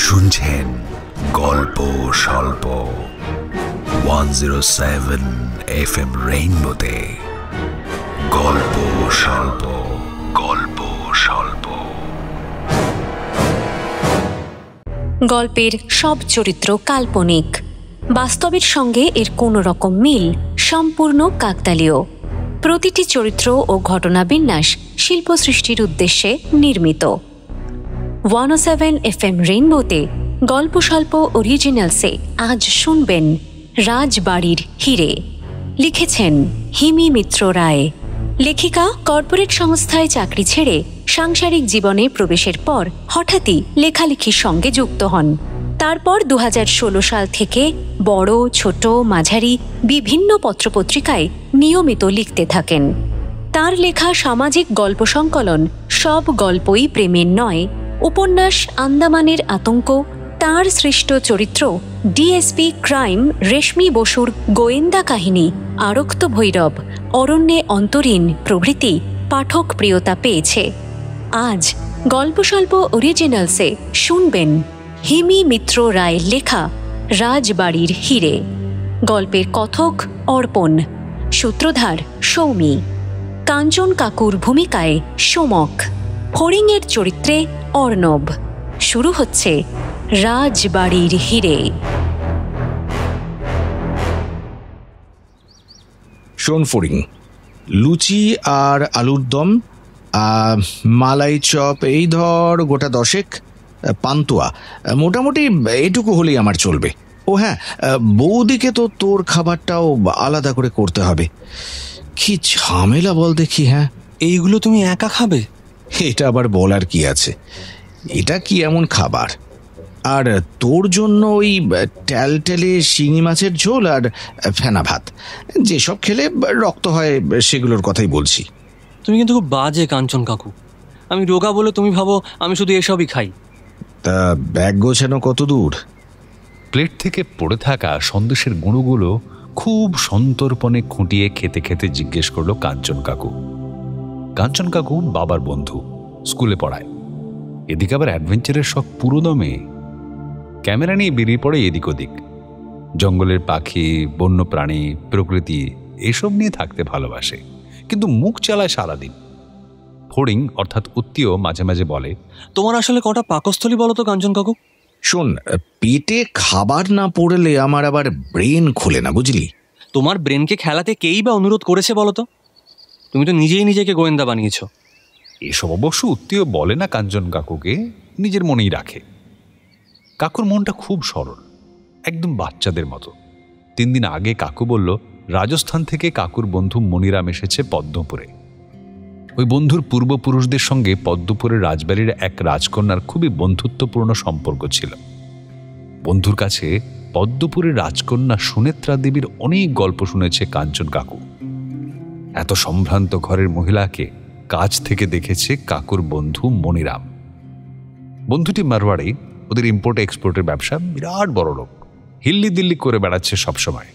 শুনছেন গল্প স্বল্প 107 FM রেইনবোতে। গল্প স্বল্প, গল্প স্বল্প। গল্পের সব চরিত্র কাল্পনিক, বাস্তবের সঙ্গে এর কোনো রকম মিল সম্পূর্ণ কাকতালীয়। প্রতিটি চরিত্র ও ঘটনা বিন্যাস শিল্প সৃষ্টির উদ্দেশ্যে নির্মিত। 107 FM রেইনবোতে গল্প স্বল্প অরিজিনালসে আজ শুনবেন রাজবাড়ির হিরে। লিখেছেন হিমি মিত্র রায়। লেখিকা কর্পোরেট সংস্থায় চাকরি ছেড়ে সাংসারিক জীবনে প্রবেশের পর হঠাৎই লেখালেখির সঙ্গে যুক্ত হন। তারপর 2016 সাল থেকে বড় ছোট মাঝারি বিভিন্ন পত্রপত্রিকায় নিয়মিত লিখতে থাকেন। তার লেখা সামাজিক গল্প সংকলন সব গল্পই প্রেমের নয়, উপন্যাস আন্দামানের আতঙ্ক, তার সৃষ্ট চরিত্র ডিএসপি ক্রাইম রেশমি বসুর গোয়েন্দা কাহিনী আরক্ত ভৈরব, অরণ্যে অন্তরীণ প্রভৃতি পাঠক প্রিয়তা পেয়েছে। আজ গল্প স্বল্প অরিজিনালসে শুনবেন হিমি মিত্র রায়ের লেখা রাজবাড়ির হিরে। গল্পের কথক অর্পণ, সূত্রধার সৌমি, কাঞ্চন কাকুর ভূমিকায় সোমক, ফড়িংয়ের চরিত্রে অর্ণব। শুরু হচ্ছে রাজবাড়ির হিরে। শোন ফড়িং, লুচি আর আলুর দম, মালাই চপ, এই ধর গোটা 10, পান্তুয়া, মোটামুটি এটুকু হলেই আমার চলবে। ও হ্যাঁ, বৌদিকে তো তোর খাবারটাও আলাদা করে করতে হবে। কি ঝামেলা বল দেখি। হ্যাঁ, এইগুলো তুমি একা খাবে? এটা আবার বলার কি আছে, এটা কি এমন খাবার? আর তোর জন্য ওই ট্যালটেলে শিঙি মাছের ঝোল আর ফেনা ভাত, যেসব খেলে রক্ত হয় সেগুলোর কথাই বলছি। তুমি কিন্তু খুব বাজে কাঞ্চন কাকু। আমি রোগা বলে তুমি ভাবো আমি শুধু এসবই খাই? তা ব্যাগ গোছানো কত দূর? প্লেট থেকে পড়ে থাকা সন্দেশের গুঁড়োগুলো খুব সন্তর্পণে খুঁটিয়ে খেতে খেতে জিজ্ঞেস করলো কাঞ্চন কাকু। কাঞ্চন কাকু বাবার বন্ধু, স্কুলে পড়ায়। এদিকে আবার অ্যাডভেঞ্চারের শখ পুরোদমে। ক্যামেরা নিয়ে বেরিয়ে পড়ে এদিক ওদিক। জঙ্গলের পাখি, বন্য প্রাণী, প্রকৃতি এসব নিয়ে থাকতে ভালোবাসে, কিন্তু মুখ চালায় সারাদিন। ফড়িং অর্থাৎ উত্তীয় মাঝে মাঝে বলে, তোমার আসলে কটা পাকস্থলী বলো তো কাঞ্চন কাকু? শোন, পেটে খাবার না পড়লে আমার আবার ব্রেন খোলে না, বুঝলি? তোমার ব্রেনকে খেলাতে কেই বা অনুরোধ করেছে বলো তো? তুমি তো নিজেই নিজেকে গোয়েন্দা বানিয়েছো। এসব অবশ্য উত্তীয় বলে না কাঞ্চন কাকুকে, নিজের মনেই রাখে। কাকুর মনটা খুব সরল, একদম বাচ্চাদের মতো। 3 দিন আগে কাকু বলল রাজস্থান থেকে কাকুর বন্ধু মনিরাম এসেছে পদ্মপুরে। ওই বন্ধুর পূর্বপুরুষদের সঙ্গে পদ্মপুরের রাজবাড়ির এক রাজকন্যার খুবই বন্ধুত্বপূর্ণ সম্পর্ক ছিল। বন্ধুর কাছে পদ্মপুরের রাজকন্যা সুনেত্রা দেবীর অনেক গল্প শুনেছে কাঞ্চন কাকু। এত সম্ভ্রান্ত ঘরের মহিলাকে কাছ থেকে দেখেছে কাকুর বন্ধু মনিরাম। বন্ধুটি মারওয়াড়ি, ওদের ইম্পোর্ট এক্সপোর্টের ব্যবসা, বিরাট বড় লোক, হিল্লি দিল্লি করে বেড়াচ্ছে সবসময়।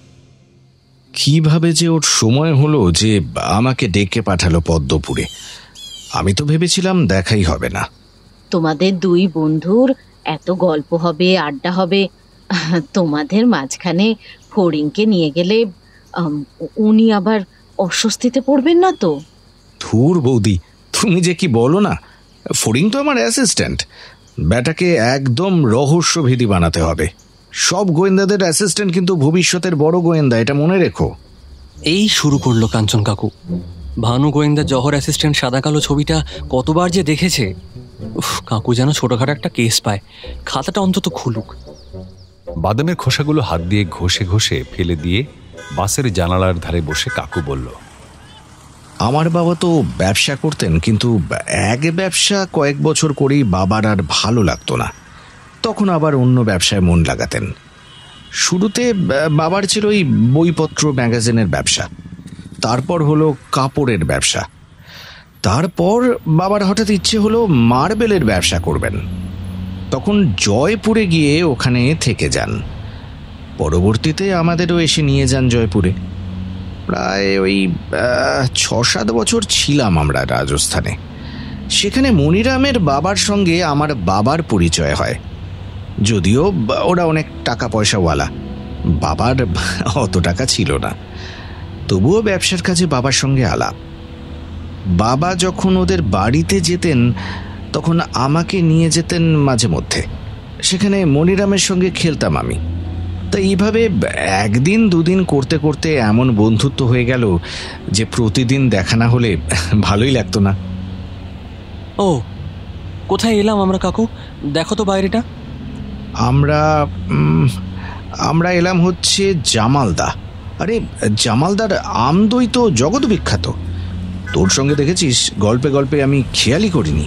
কিভাবে যে ওর সময় হলো যে আমাকে ডেকে পাঠালো পদ্মপুরে, আমি তো ভেবেছিলাম দেখাই হবে না। তোমাদের 2 বন্ধুর এত গল্প হবে, আড্ডা হবে, তোমাদের মাঝখানে ফড়িংকে নিয়ে গেলে উনি আবার অস্বস্তিতে পড়বেন না তো? ধুর বৌদি, তুমি যে কি বলো না। ফড়িং তো আমার অ্যাসিস্ট্যান্ট, ব্যাটাকে একদম রহস্যভেদী বানাতে হবে। সব গোয়েন্দাদের অ্যাসিস্ট্যান্ট কিন্তু ভবিষ্যতের বড় গোয়েন্দা, এটা মনে রেখো। এই শুরু করলো কাঞ্চন কাকু। ভানু গোয়েন্দা জহর অ্যাসিস্ট্যান্ট সাদা কালো ছবিটা কতবার যে দেখেছে। কাকু যেন ছোটখাটো একটা কেস পায়, খাতাটা অন্তত খুলুক। বাদামের খোসাগুলো হাত দিয়ে ঘষে ঘষে ফেলে দিয়ে বাসের জানালার ধারে বসে কাকু বলল, আমার বাবা তো ব্যবসা করতেন, কিন্তু এক ব্যবসা কয়েক বছর করেই বাবার আর ভালো লাগতো না। তখন আবার অন্য ব্যবসায় মন লাগাতেন। শুরুতে বাবার ছিল ওই বইপত্র ম্যাগাজিনের ব্যবসা, তারপর হলো কাপড়ের ব্যবসা, তারপর বাবার হঠাৎ ইচ্ছে হলো মার্বেলের ব্যবসা করবেন। তখন জয়পুরে গিয়ে ওখানে থেকে যান। পরবর্তীতে আমাদেরও এসে নিয়ে যান জয়পুরে। প্রায় ওই 6-7 বছর ছিলাম আমরা রাজস্থানে। সেখানে মনিরামের বাবার সঙ্গে আমার বাবার পরিচয় হয়। যদিও ওরা অনেক টাকা পয়সাওয়ালা, বাবার অত টাকা ছিল না, তবুও ব্যবসার কাজে বাবার সঙ্গে আলাপ। বাবা যখন ওদের বাড়িতে যেতেন তখন আমাকে নিয়ে যেতেন মাঝে মধ্যে, সেখানে মনিরামের সঙ্গে খেলতাম আমি। তা এইভাবে একদিন দুদিন করতে করতে এমন বন্ধুত্ব হয়ে গেল যে প্রতিদিন দেখা না হলে ভালোই লাগতো না। ও, কোথায় এলাম আমরা কাকু? দেখো তো বাইরেটা। আমরা এলাম হচ্ছে জামালদা। আরে জামালদার আমদই তো জগৎ বিখ্যাত। তোর সঙ্গে দেখেছিস গল্পে গল্পে আমি খেয়ালই করিনি।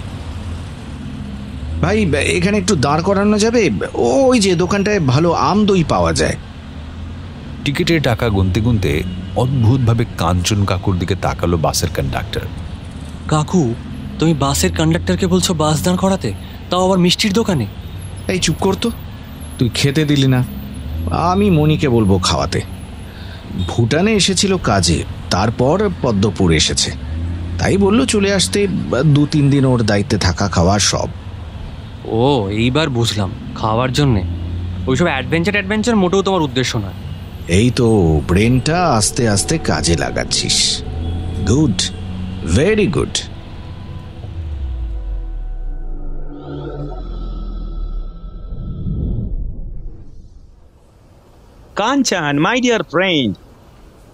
ভাই, এখানে একটু দাঁড় করানো যাবে? ওই যে দোকানটায় ভালো আমদই পাওয়া যায়। টিকিটের টাকা গুনতে গুনতে অদ্ভুতভাবে কাঞ্চন কাকুর দিকে তাকালো বাসের কন্ডাক্টর। কাকু, তুমি বাসের কন্ডাক্টরকে বলছো বাস দাঁড় করাতে, তাও আবার মিষ্টির দোকানে? এই চুপ করতো, তুই খেতে দিলি না। আমি মণিকে বলবো খাওয়াতে। ভুটানে এসেছিল কাজে, তারপর পদ্মপুর এসেছে, তাই বললো চলে আসতে, 2-3 দিন ওর দায়িত্বে থাকা খাওয়া সব। ও, এইবার বুঝলাম, খাওয়ার জন্যে। ওইসব অ্যাডভেঞ্চার মোটেও তোমার উদ্দেশ্য না। এই তো ব্রেনটা আস্তে আস্তে কাজে লাগাচ্ছিস। Good, very good. Kanchan my dear friend,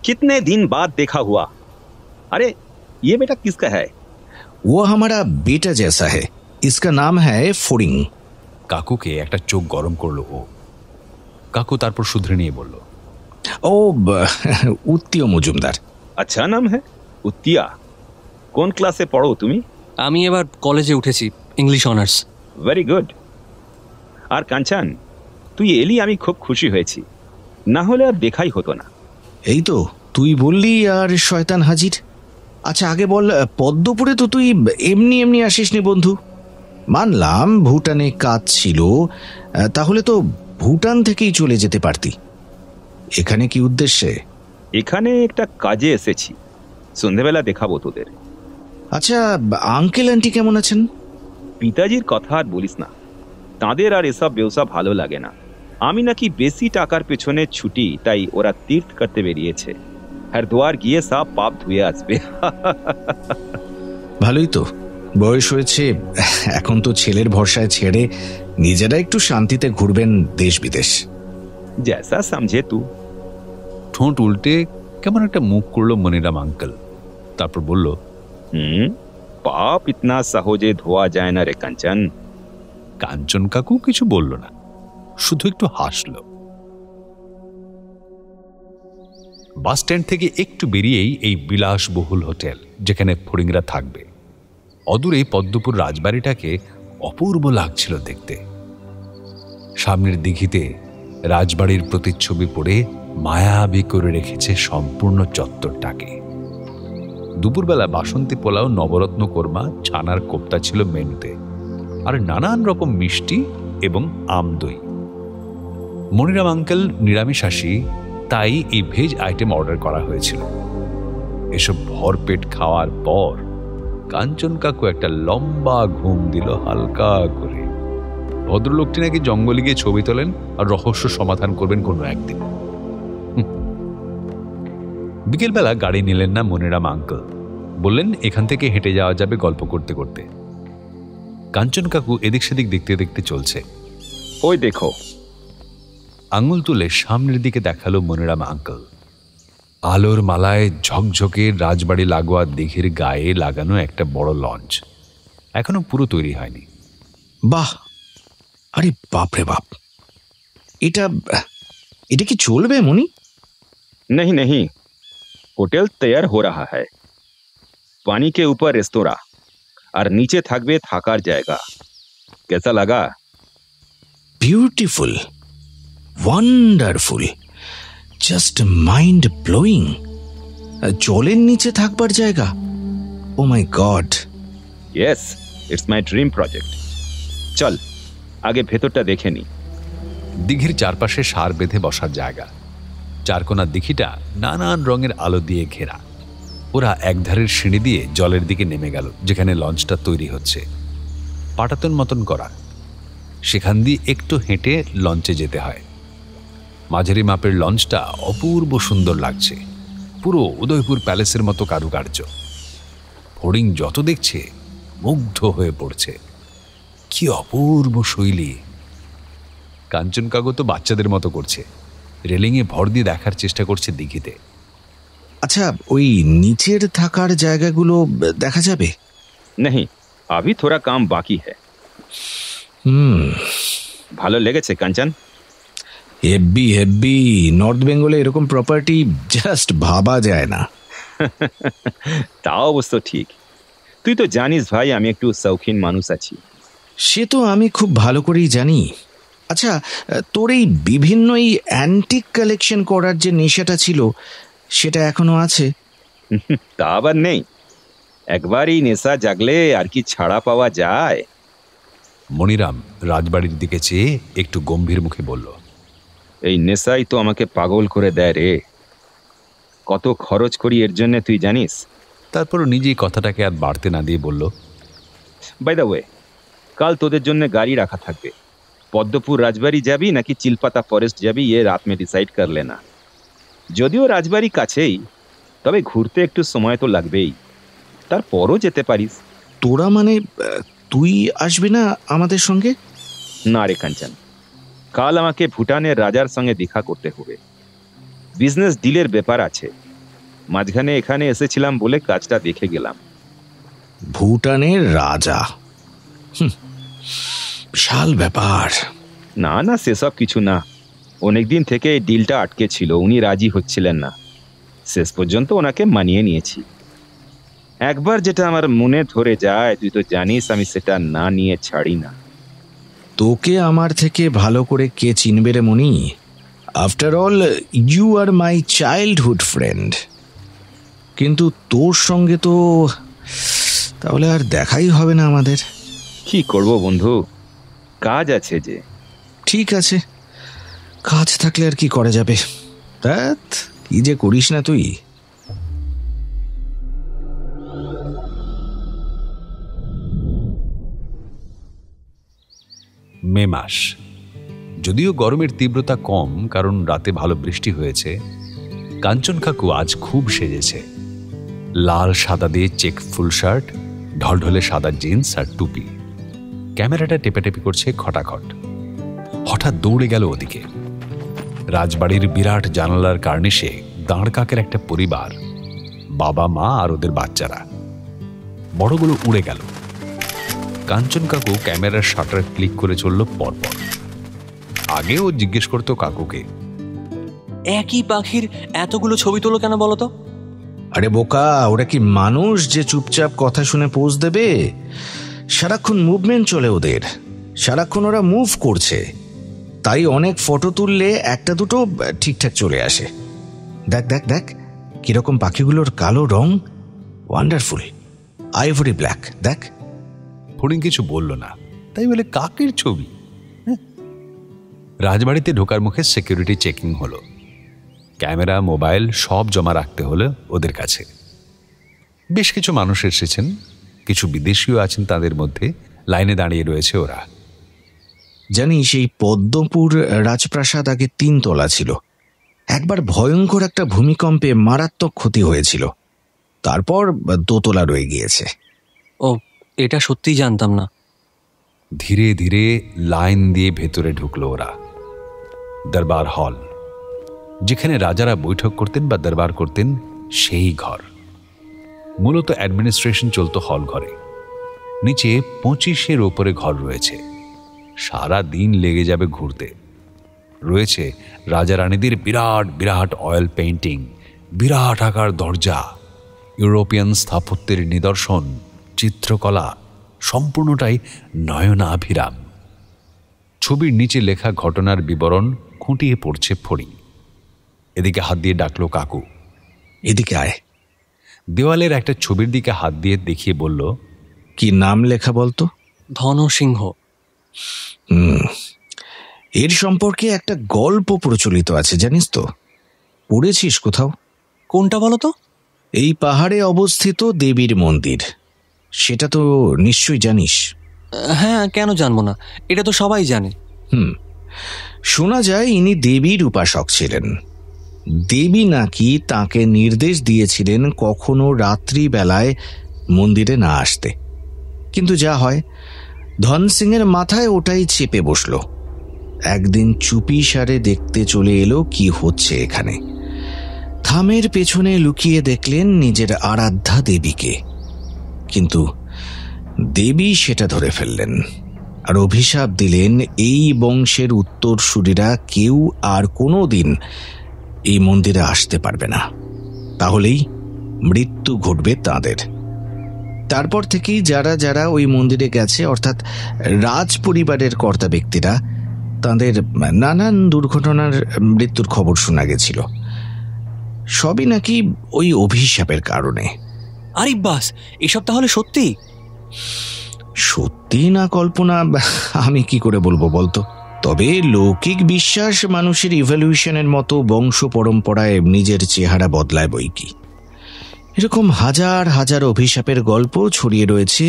कितने दिन बाद देखा हुआ। अरे ये बेटा किसका है? वो हमारा बेटा जैसा है, इसका नाम है ফড়িং। কাকুকে একটা চোখ গরম করলো ও। কাকু তারপর শুধরে নিয়ে বলল, ও উত্তীয় মজুমদার। अच्छा नाम है उत्तिया। कौन क्लासे पढ़ो तुम्ही? আমি এবার কলেজে উঠেছি, ইংলিশ অনার্স। Very good. আর কাঞ্চন, তুই এলি আমি খুব খুশি হয়েছি, না হলে আর দেখাই হতো না। এই তো তুই বললি আর শয়তান হাজির। আচ্ছা আগে বল, পদ্মপুরে তো তুই এমনি এমনি আসিসনি বন্ধু। মানলাম ভুটানে কাজ ছিল, তাহলে তো ভুটান থেকেই চলে যেতে পারতি। এখানে কি উদ্দেশ্যে? এখানে একটা কাজে এসেছি, সন্ধ্যেবেলা দেখাবো তোদের। আচ্ছা, আঙ্কেল আন্টি কেমন আছেন? পিতাজির কথা আর বলিস না, তাদের আর এসব ব্যবসা ভালো লাগে না। আমি নাকি বেশি টাকার পেছনে ছুটি, তাই ওরা তীর্থ করতে বেরিয়েছে। হরিদ্বার গিয়ে সব পাপ ধুয়ে আসবে। ভালোই তো, বয়স হয়েছে এখন, তো ছেলের ভরসায় ছেড়ে নিজেরা একটু শান্তিতে ঘুরবেন দেশ বিদেশ। जैसा समझे तू। ঠোঁট উল্টে কেমন একটা মুখ করলো মনিরাম আঙ্কেল, তারপর বলল, पाप इतना सहजे धोआ जाए ना रे कंचन। কাঞ্চন কাকু কিছু বলল না, শুধু একটু হাসল। বাস স্ট্যান্ড থেকে একটু বেরিয়েই এই বিলাসবহুল হোটেল, যেখানে ফড়িংরা থাকবে। অদূরে পদ্মপুর রাজবাড়িটাকে অপূর্ব লাগছিল দেখতে। সামনের দিঘিতে রাজবাড়ির প্রতিচ্ছবি পড়ে মায়াবী করে রেখেছে সম্পূর্ণ চত্বরটাকে। দুপুরবেলা বাসন্তী পোলাও, নবরত্ন কোরমা, ছানার কোপ্তা ছিল মেনুতে, আর নানান রকম মিষ্টি এবং আমদই। মনিরাম আঙ্কেল নিরামিষাশী, তাই এই ভেজ আইটেম অর্ডার করা হয়েছিল। এসব ভরপেট খাওয়ার পর কাঞ্চন কাকু একটা লম্বা ঘুম দিল হালকা করে। ভদ্রলোকটি নাকি জঙ্গলে গিয়ে ছবি তোলেন আর রহস্য সমাধান করবেন কোনো একদিন। বিকেলবেলা গাড়ি নিলেন না মনিরাম আঙ্কেল, বললেন এখান থেকে হেঁটে যাওয়া যাবে গল্প করতে করতে। কাঞ্চন কাকু এদিক সেদিক দেখতে দেখতে চলছে। ওই দেখো, আঙুল তুলে সামনের দিকে দেখালো মনিরাম আঙ্কেল। আলোর মালায় ঝকঝকে রাজবাড়ি লাগোয়া দিঘির গায়ে লাগানো একটা বড় লঞ্চ, এখনো পুরো তৈরি হয়নি। বাহ, আরে বাপরে বাপ, এটা কি চলবে মনি? नहीं नहीं, होटल तैयार हो रहा है। पानी के ऊपर रेस्तोरां और नीचे থাকবে থাকার জায়গা। कैसा लगा? Beautiful, wonderful, just mind blowing. জলের নিচে থাকবার জায়গা, oh my God. Yes, it's my dream project. চল আগে ভেতরটা দেখে নি। দিঘির চারপাশে সার বেঁধে বসার জায়গা, চারকোনা দিঘিটা নানান রঙের আলো দিয়ে ঘেরা। ওরা একধারের সিঁড়ি দিয়ে জলের দিকে নেমে গেল, যেখানে লঞ্চটা তৈরি হচ্ছে, পাটাতন মতন করা। সেখান দিয়ে একটু হেঁটে লঞ্চে যেতে হয়। মাঝারি মাপের লঞ্চটা অপূর্ব সুন্দর লাগছে, পুরো উদয়পুর প্যালেসের মতো কারুকার্য। ফড়িং যত দেখছে মুগ্ধ হয়ে পড়ছে। কি অপূর্ব শৈলী! কাঞ্চন কাকু তো বাচ্চাদের মতো করছে, রেলিংয়ে ভর দিয়ে দেখার চেষ্টা করছে দিঘিতে। আচ্ছা, ওই নিচের থাকার জায়গাগুলো দেখা যাবে? नहीं, अभी थोड़ा काम बाकी है। ভালো লেগেছে কাঞ্চন? হেব্বি হেব্বি। নর্থ বেঙ্গলে এরকম প্রপার্টি জাস্ট ভাবা যায় না। তাও অবশ্য ঠিক। তুই তো জানিস ভাই, আমি একটু শৌখিন মানুষ আছি। সে তো আমি খুব ভালো করেই জানি। আচ্ছা, তোর এই বিভিন্ন এই অ্যান্টিক কালেকশন করার যে নেশাটা ছিল, সেটা এখনো আছে? তা আবার নেই, একবার এই নেশা জাগলে আর কি ছাড়া পাওয়া যায়? মনিরাম রাজবাড়ির দিকে চেয়ে একটু গম্ভীর মুখে বলল, এই নেশাই তো আমাকে পাগল করে দেয় রে। কত খরচ করি এর জন্য তুই জানিস? তারপরও নিজেই কথাটাকে আর বাড়তে না দিয়ে বলল, বাই দ্য ওয়ে, কাল তোদের জন্য গাড়ি রাখা থাকবে। পদ্মপুর রাজবাড়ি যাবি নাকি চিলপাতা ফরেস্ট যাবি, এ রাত মে ডিসাইড কর লেনা। যদিও রাজবাড়ি কাছেই, তবে ঘুরতে একটু সময় তো লাগবেই, তারপরও যেতে পারিস। তোরা মানে তুই আসবি না আমাদের সঙ্গে? না রে কাঞ্চন, কাল আমাকে ভুটানের রাজার সঙ্গে দেখা করতে হবে। বিজনেস ডিলের ব্যাপার আছে, মাঝখানে এখানে এসেছিলাম বলে কাজটা দেখে গেলাম। ভুটানের রাজা? বিশাল ব্যাপার। না না, সেসব কিছু না। অনেকদিন থেকে এই ডিলটা আটকে ছিল, উনি রাজি হচ্ছিলেন না। শেষ পর্যন্ত ওনাকে মানিয়ে নিয়েছি। একবার যেটা আমার মনে ধরে যায়, তুই তো জানিস আমি সেটা না নিয়ে ছাড়ি না। তোকে আমার থেকে ভালো করে কে চিনবে রে মনি? After all you are my childhood friend. কিন্তু তোর সঙ্গে তো তাহলে আর দেখাই হবে না আমাদের। কি করব বন্ধু, কাজ আছে যে। ঠিক আছে, কাজ থাকলে আর কি করা যাবে। ধ্যাৎ, কি যে করিস না তুই। মে মাস, যদিও গরমের তীব্রতা কম, কারণ রাতে ভালো বৃষ্টি হয়েছে। কাঞ্চন কাকু আজ খুব সেজেছে। লাল সাদা দিয়ে চেক ফুল শার্ট, ঢলঢলে সাদা জিন্স আর টুপি। ক্যামেরাটা টেপাটেপি করছে খটাখট। হঠাৎ দৌড়ে গেল ওদিকে। রাজবাড়ির বিরাট জানালার কার্নিশে দাঁড় কাকের একটা পরিবার, বাবা মা আর ওদের বাচ্চারা। বড়গুলো উড়ে গেল। কাঞ্চন কাকু ক্যামেরার শাটার ক্লিক করে চলল পরপর। আগে ও জিজ্ঞেস করতো কাকুকে, একই পাখির এতগুলো ছবি তোলো কেন বলতো? আরে বোকা, ওরা কি মানুষ যে চুপচাপ কথা শুনে পোজ দেবে? সারাক্ষণ মুভমেন্ট চলে ওদের, সারাক্ষণ ওরা মুভ করছে। তাই অনেক ফটো তুললে একটা দুটো ঠিকঠাক চলে আসে। দেখ দেখ দেখ, কিরকম পাখিগুলোর কালো রং, ওয়ান্ডারফুল, আইভরি ব্ল্যাক। দেখ। ফড়িং কিছু বলল না, তাই বলে কাকের ছবি? রাজবাড়িতে ঢোকার মুখে সিকিউরিটি চেকিং হলো। ক্যামেরা, মোবাইল সব জমা রাখতে হলো ওদের কাছে। বেশ কিছু মানুষ এসেছেন, কিছু বিদেশিও আছেন তাদের মধ্যে। লাইনে দাঁড়িয়ে রয়েছে ওরা। জানিস, এই পদ্মপুর রাজপ্রাসাদ আগে 3 তলা ছিল। একবার ভয়ঙ্কর একটা ভূমিকম্পে মারাত্মক ক্ষতি হয়েছিল, তারপর 2 তলা রয়ে গিয়েছে। ও, এটা সত্যিই জানতাম না। ধীরে ধীরে লাইন দিয়ে ভেতরে ঢুকলো ওরা। দরবার হল, যেখানে রাজারা বৈঠক করতেন বা দরবার করতেন, সেই ঘর। মূলত অ্যাডমিনিস্ট্রেশন চলতো হল ঘরে। নিচে 25-এর ওপরে ঘর রয়েছে। সারা দিন লেগে যাবে ঘুরতে। রয়েছে রাজা রানীদের বিরাট বিরাট অয়েল পেইন্টিং, বিরাট আকার দরজা, ইউরোপিয়ান স্থাপত্যের নিদর্শন, চিত্রকলা, সম্পূর্ণটাই নয়নাভিরাম। ছবির নিচে লেখা ঘটনার বিবরণ খুঁটিয়ে পড়ছে ফড়িং। এদিকে হাত দিয়ে ডাকলো কাকু, এদিকে আয়। দেওয়ালের একটা ছবির দিকে হাত দিয়ে দেখিয়ে বলল, কি নাম লেখা বলতো? ধনসিংহ। এর সম্পর্কে একটা গল্প প্রচলিত আছে, জানিস তো? পড়েছিস কোথাও? কোনটা বলো তো? এই পাহাড়ে অবস্থিত দেবীর মন্দির, সেটা তো নিশ্চয়ই জানিস। হ্যাঁ, কেন জানবো না, এটা তো সবাই জানে। শোনা যায় ইনি দেবীর উপাসক ছিলেন। দেবী নাকি তাকে নির্দেশ দিয়েছিলেন কখনো রাত্রিবেলায় মন্দিরে না আসতে, কিন্তু যা হয় ধন সিংয়ের মাথায় ওটাই চেপে বসল। একদিন চুপি সারে দেখতে চলে এলো কি হচ্ছে এখানে। থামের পেছনে লুকিয়ে দেখলেন নিজের আরাধ্যা দেবীকে, কিন্তু দেবী সেটা ধরে ফেললেন আর অভিশাপ দিলেন এই বংশের উত্তরসূরিরা কেউ আর কোনো দিন এই মন্দিরে আসতে পারবে না, তাহলেই মৃত্যু ঘটবে তাদের। তারপর থেকেই যারা যারা ওই মন্দিরে গেছে, অর্থাৎ রাজ পরিবারের কর্তা ব্যক্তিরা, তাদের নানান দুর্ঘটনার মৃত্যুর খবর শোনা গেছিল। সবই নাকি ওই অভিশাপের কারণে। আরে বাস, এসব তাহলে সত্যি? সত্যি না কল্পনা আমি কি করে বলবো বলতো। তবে লৌকিক বিশ্বাস মানুষের ইভলিউশনের মতো বংশ পরম্পরায় নিজের চেহারা বদলায় বই কি। এরকম হাজার হাজার অভিশাপের গল্প ছড়িয়ে রয়েছে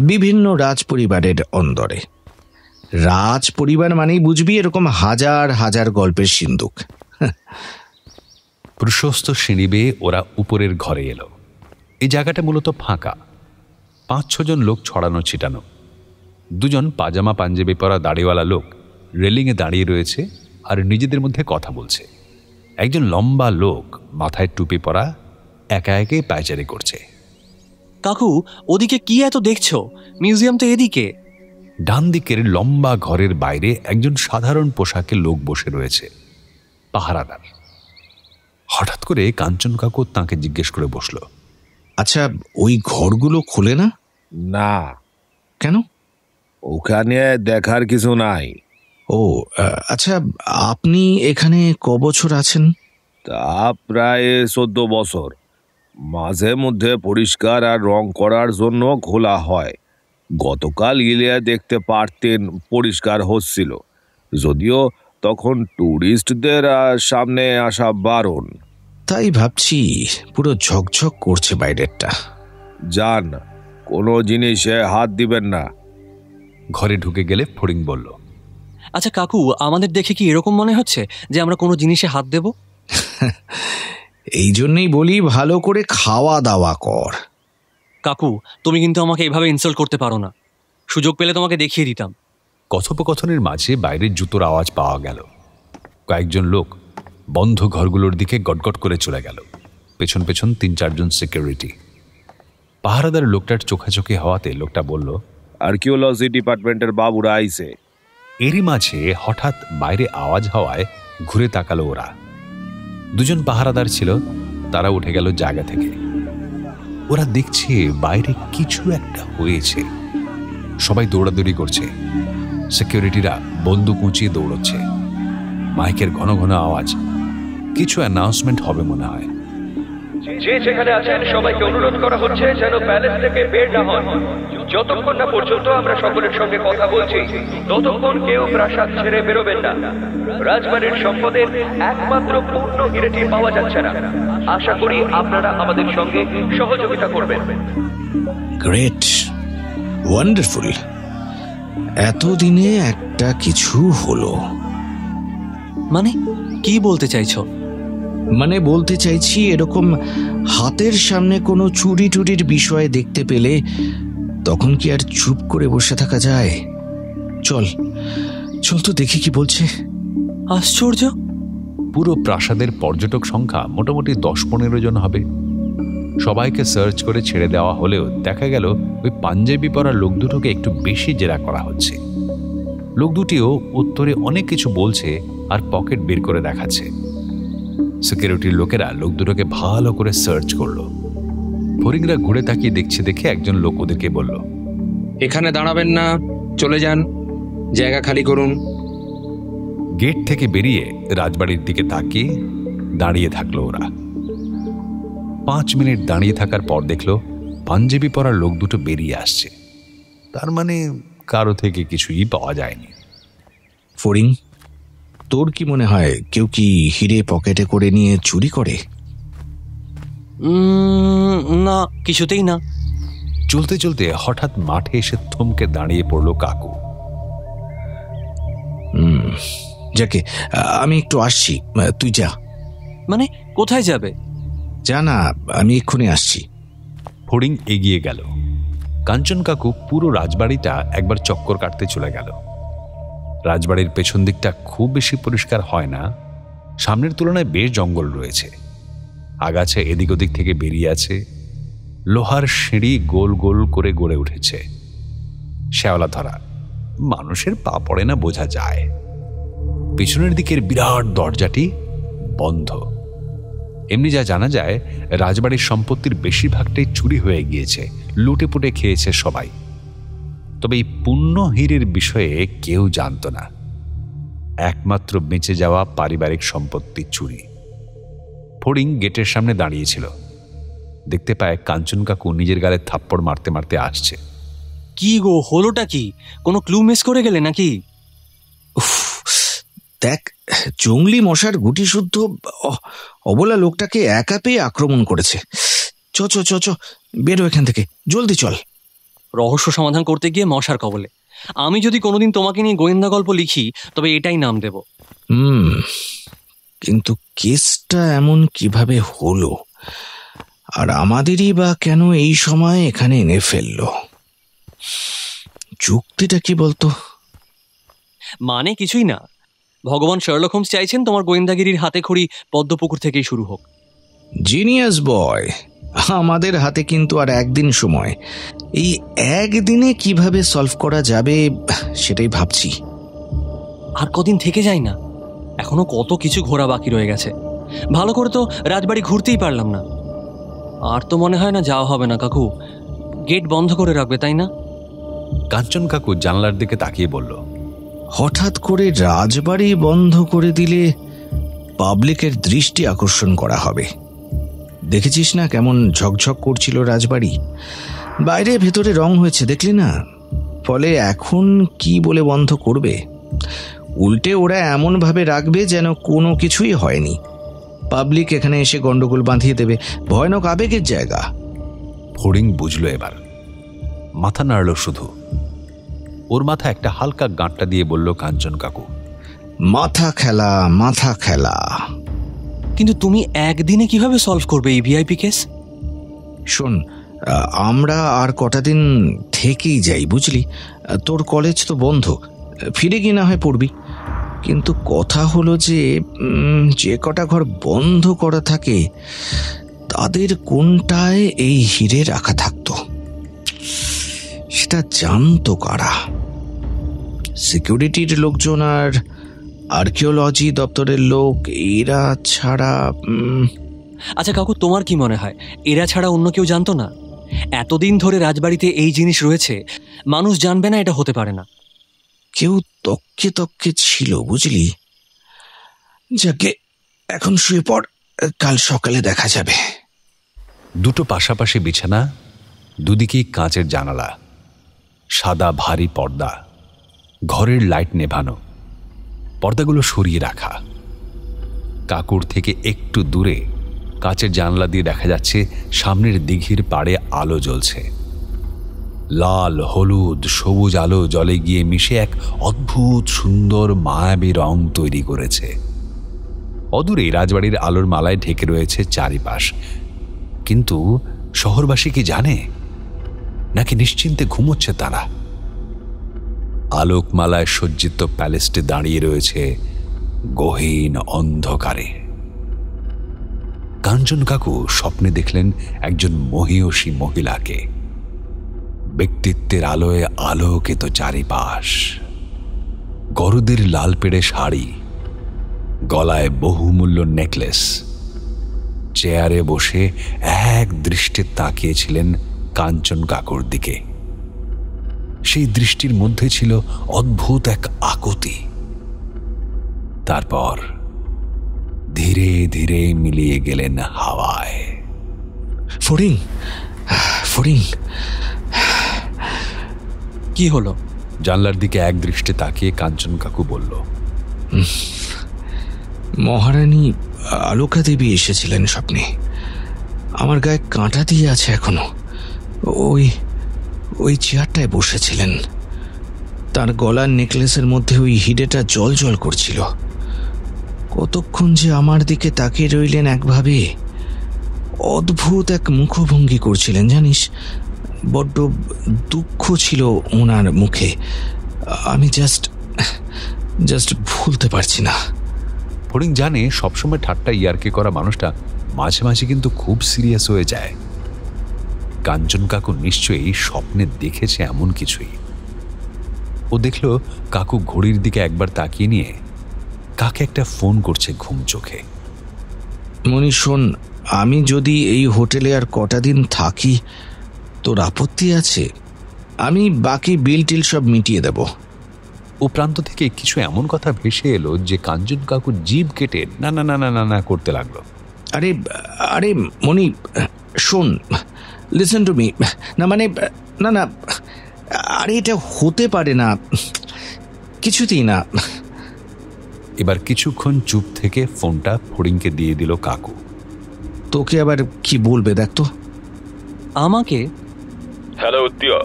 বিভিন্ন রাজ পরিবারের অন্দরে। রাজ পরিবার মানেই বুঝবি এরকম হাজার হাজার গল্পের সিন্দুক। প্রশস্ত সিঁড়ি বেয়ে ওরা উপরের ঘরে এলো। এই জায়গাটা মূলত ফাঁকা, 5-6 জন লোক ছড়ানো ছিটানো। 2 জন পাজামা পাঞ্জাবি পরা দাড়িওয়ালা লোক রেলিংয়ে দাঁড়িয়ে রয়েছে আর নিজেদের মধ্যে কথা বলছে। একজন লম্বা লোক মাথায় টুপি পরা একা একাই পায়চারি করছে। কাকু, ওদিকে কি এত দেখছো? মিউজিয়াম তো এদিকে। ডান দিকের লম্বা ঘরের বাইরে একজন সাধারণ পোশাকে লোক বসে রয়েছে, পাহারাদার। হঠাৎ করে কাঞ্চন কাকু তাঁকে জিজ্ঞেস করে বসল, আচ্ছা, ওই ঘরগুলো খোলে না? না। কেন? ওখানে দেখার কিছু নাই। ও আচ্ছা, আপনি এখানে ক বছর আছেন? তা প্রায় 14 বছর। মাঝে মধ্যে পরিষ্কার আর রং করার জন্য খোলা হয়। গতকাল গেলে দেখতে পারতেন পরিষ্কার হচ্ছিল, যদিও তখন টুরিস্টদের সামনে আসা বারণ। তাই ভাবছি পুরো ঝকঝক করছে বাইরেরটা। যান, কোনো জিনিসে হাত দিবেন না। ঘরে ঢুকে গেলে ফড়িং বলল, আচ্ছা কাকু, আমাদের দেখে কি এরকম মনে হচ্ছে যে আমরা কোনো জিনিসে হাত দেব? এই জন্যই বলি ভালো করে খাওয়া দাওয়া কর। কাকু, তুমি কিন্তু আমাকে এভাবে ইনসাল্ট করতে পারো না। সুযোগ পেলে তোমাকে দেখিয়ে দিতাম। কথোপকথনের মাঝে বাইরের জুতোর আওয়াজ পাওয়া গেল। কয়েকজন লোক বন্ধ ঘরগুলোর দিকে গটগট করে চলে গেল। পেছন পেছন 3-4 জন সিকিউরিটি। পাহারাদার লোকটার চোখাচোখি হওয়াতে লোকটা বলল, আর্কিওলজি ডিপার্টমেন্টের বাবুরা আইছে। এরই মাঝে হঠাৎ বাইরে আওয়াজ হওয়ায় ঘুরে তাকালো ওরা। 2 জন পাহারাদার ছিল, তারা উঠে গেল জায়গা থেকে। ওরা দেখছে বাইরে কিছু একটা হয়েছে। সবাই দৌড়াদৌড়ি করছে, সিকিউরিটিরা বন্দুক উঁচিয়ে দৌড়চ্ছে। মাইকের ঘন ঘন আওয়াজ, কিছু অ্যানাউন্সমেন্ট হবে মনে হয়। যে যেখানে আছেন সবাইকে অনুরোধ করা হচ্ছে যেন প্যালেস থেকে বের না হন। যতক্ষণ না পর্যন্ত আমরা সকলের সঙ্গে কথা বলছি, ততক্ষণ কেউ প্রাসাদ ছেড়ে বেরোবেন না। রাজবাড়ির সম্পদের একমাত্র পূর্ণ হিরেটি পাওয়া যাচ্ছে না। আশা করি আপনারা আমাদের সঙ্গে সহযোগিতা করবেন। Great, wonderful. এতদিনে একটা কিছু হলো। মানে কি বলতে চাইছো? মানে বলতে চাইছি, এরকম হাতের সামনে কোনো চুরি টুরির বিষয় দেখতে পেলে তখন কি আর চুপ করে বসে থাকা যায়? চল চল তো দেখি কি বলছে। আশ্চর্য! পুরো প্রাসাদের পর্যটক সংখ্যা মোটামুটি 10-15 জন হবে। সবাইকে সার্চ করে ছেড়ে দেওয়া হলেও দেখা গেল ওই পাঞ্জাবি পরা লোক দুটোকে একটু বেশি জেরা করা হচ্ছে। লোক দুটিও উত্তরে অনেক কিছু বলছে আর পকেট বের করে দেখাচ্ছে। সিকিউরিটির লোকেরা লোক দুটোকে ভালো করে সার্চ করলো। ফরিংরা ঘুরে তাকিয়ে দেখছে দেখে একজন লোক ওদেরকে বলল, এখানে দাঁড়াবেন না, চলে যান, জায়গা খালি করুন। গেট থেকে বেরিয়ে রাজবাড়ির দিকে তাকিয়ে দাঁড়িয়ে থাকলো ওরা। 5 মিনিট দাঁড়িয়ে থাকার পর দেখলো পাঞ্জাবি পরা লোক দুটো বেরিয়ে আসছে। তার মানে কারো থেকে কিছুই পাওয়া যায়নি। ফড়িং, তোর কি মনে হয় কেউ কি হিরে পকেটে করে নিয়ে চুরি করে? না, কিছুতেই না। চলতে চলতে হঠাৎ মাঠে এসে থমকে দাঁড়িয়ে পড়ল কাকু। যাকে, আমি একটু আসছি, তুই যা। মানে কোথায় যাবে? যা না, আমি এক্ষুনি আসছি। ফড়িং এগিয়ে গেল। কাঞ্চন কাকু পুরো রাজবাড়িটা একবার চক্কর কাটতে চলে গেল। রাজবাড়ির পেছন দিকটা খুব বেশি পরিষ্কার হয় না, সামনের তুলনায় বেশ জঙ্গল রয়েছে। আগাছা এদিক ওদিক থেকে বেরিয়ে আছে, লোহার সিঁড়ি গোল গোল করে গড়ে উঠেছে। শ্যাওলা ধরা, মানুষের পা পড়ে না বোঝা যায়। পেছনের দিকের বিরাট দরজাটি বন্ধ। এমনি যা জানা যায়, রাজবাড়ির সম্পত্তির বেশিরভাগটাই চুরি হয়ে গিয়েছে, লুটে পুটে খেয়েছে সবাই। তবে এই পুণ্য হীরের বিষয়ে কেউ জানত না। একমাত্র বেঁচে যাওয়া পারিবারিক সম্পত্তি চুরি। ফড়িং গেটের সামনে দাঁড়িয়েছিল, দেখতে পায় কাঞ্চন কাকু নিজের গালে থাপ্পড় মারতে মারতে আসছে। কি গো, হলোটা কি? কোনো ক্লু মিস করে গেলে নাকি? দেখ, জঙ্গলি মশার গুটি শুদ্ধ অবলা লোকটাকে একা পেয়ে আক্রমণ করেছে। চ চ চ চ, বেরো এখান থেকে, জলদি চল। রহস্য সমাধান করতে গিয়ে মশার কবলে। আমি যদি কোনোদিন তোমাকে নিয়ে গোয়েন্দা গল্প লিখি, তবে এটাই নাম দেব। কিন্তু কেসটা এমন কিভাবে হলো, আর আমাদেরই বা কেন এই সময় এখানে এনে ফেললো? যুক্তিটা কি বলতো? মানে কিছুই না। ভগবান শার্লক হোমস চাইছেন তোমার গোয়েন্দাগিরির হাতে খড়ি পদ্মপুকুর থেকেই শুরু হোক। জিনিয়াস বয়। আমাদের হাতে কিন্তু আর একদিন সময়। এই একদিনে কিভাবে সলভ করা যাবে সেটাই ভাবছি। আর কদিন থেকে যাই না, এখনো কত কিছু ঘোরা বাকি রয়ে গেছে। ভালো করে তো রাজবাড়ি ঘুরতেই পারলাম না। আর তো মনে হয় না যাওয়া হবে না কাকু। গেট বন্ধ করে রাখবে, তাই না? কাঞ্চন কাকু জানলার দিকে তাকিয়ে বলল, হঠাৎ করে রাজবাড়ি বন্ধ করে দিলে পাবলিকের দৃষ্টি আকর্ষণ করা হবে। দেখেছিস না কেমন ঝকঝক করছিল রাজবাড়ি? বাইরে ভেতরে রং হয়েছে, দেখলি না? ফলে এখন কি বলে বন্ধ করবে? উল্টে ওরা এমনভাবে রাখবে যেন কোনো কিছুই হয়নি। পাবলিক এখানে এসে গন্ডগোল বাঁধিয়ে দেবে। ভয়ানক আবেগের জায়গা। ফড়িং বুঝল এবার, মাথা নাড়ল শুধু। ওর মাথা একটা হালকা গাঁটটা দিয়ে বলল কাঞ্চন কাকু, মাথা খেলা, মাথা খেলা। কিন্তু তুমি একদিনে কিভাবে সলভ করবে এই ভিআইপি কেস? শোন, আমরা আর কটা দিন থেকেই যাই, বুঝলি? তোর কলেজ তো বন্ধ, ফিরে গিয়ে না হয় পড়বি। কিন্তু কথা হলো যে কটা ঘর বন্ধ করা থাকে তাদের কোনটায় এই হিরে রাখা থাকতো সেটা জানতো কারা? সিকিউরিটির লোকজন আর আর্কিওলজি দপ্তরের লোক, এরা ছাড়া? আচ্ছা কাকু, তোমার কি মনে হয় এরা ছাড়া অন্য কেউ জানতো না? এতদিন ধরে রাজবাড়িতে এই জিনিস রয়েছে, মানুষ জানবে না এটা হতে পারে না। কেউ তককে তককে ছিল, বুঝলি? যাকে, এখন শুয়ে পড়, কাল সকালে দেখা যাবে। দুটো পাশাপাশি বিছানা, দুদিকেই কাঁচের জানালা, সাদা ভারী পর্দা, ঘরের লাইট নেভানো, পর্দাগুলো সরিয়ে রাখা। কাকুর থেকে একটু দূরে কাঁচের জানলা দিয়ে দেখা যাচ্ছে সামনের দিঘির পাড়ে আলো জ্বলছে। লাল, হলুদ, সবুজ আলো জলে গিয়ে মিশে এক অদ্ভুত সুন্দর মায়াবী রং তৈরি করেছে। অদূরে রাজবাড়ির আলোর মালায় ঢেকে রয়েছে চারিপাশ। কিন্তু শহরবাসী কি জানে, নাকি নিশ্চিন্তে ঘুমোচ্ছে তারা? আলোকমালায় সজ্জিত প্যালেসটি দাঁড়িয়ে রয়েছে গহীন অন্ধকারে। কাঞ্চন কাকু স্বপ্নে দেখলেন একজন মহিয়সী মহিলাকে, ব্যক্তিত্বের আলোয় আলোকিত চারিপাশ, গরুদের লাল পেড়ে শাড়ি, গলায় বহুমূল্য নেকলেস। চেয়ারে বসে এক দৃষ্টে তাকিয়েছিলেন কাঞ্চন কাকুর দিকে। সেই দৃষ্টির মধ্যে ছিল অদ্ভুত এক আকুতি। তারপর ধীরে ধীরে মিলিয়ে গেলেন হাওয়ায়। ফড়িং, ফড়িং। কি হলো? জানলার দিকে এক দৃষ্টে তাকিয়ে কাঞ্চন কাকু বলল, মহারানী আলোকা দেবী এসেছিলেন স্বপ্নে। আমার গায়ে কাঁটা দিয়ে আছে এখনো। ওই ওই চেয়ারটায় বসেছিলেন, তার গলার নেকলেসের মধ্যে ওই হিরেটা জল জল করছিল। কতক্ষণ যে আমার দিকে তাকিয়ে রইলেন একভাবে, অদ্ভুত এক মুখভঙ্গি করছিলেন জানিস। বড্ড দুঃখ ছিল ওনার মুখে, আমি জাস্ট ভুলতে পারছি না। ফড়িং জানে সবসময় ঠাট্টা ইয়ার্কি করা মানুষটা মাঝে মাঝে কিন্তু খুব সিরিয়াস হয়ে যায়। কাঞ্চন কাকু নিশ্চয়ই স্বপ্নে দেখেছে এমন কিছুই। ও দেখল কাকু ঘড়ির দিকে একবার তাকিয়ে নিয়ে কাকে একটা ফোন করছে ঘুম চোখে। মনি শোন, আমি যদি এই হোটেলে আর কটা দিন থাকি তোর আপত্তি আছে? আমি বাকি বিল টিল সব মিটিয়ে দেব। ও প্রান্ত থেকে কিছু এমন কথা ভেসে এলো যে কাঞ্চন কাকু জিভ কেটে না না না না না না করতে লাগলো। আরে আরে মনি শোন, লিসেন টু মি। না মানে না না, আরে এটা হতে পারে না, কিছুতেই না। এবার কিছুক্ষণ চুপ থেকে ফোনটা ফড়িংকে দিয়ে দিল কাকু। তোকে আবার কি বলবে দেখ তো। আমাকে? হ্যালো উত্তীয়,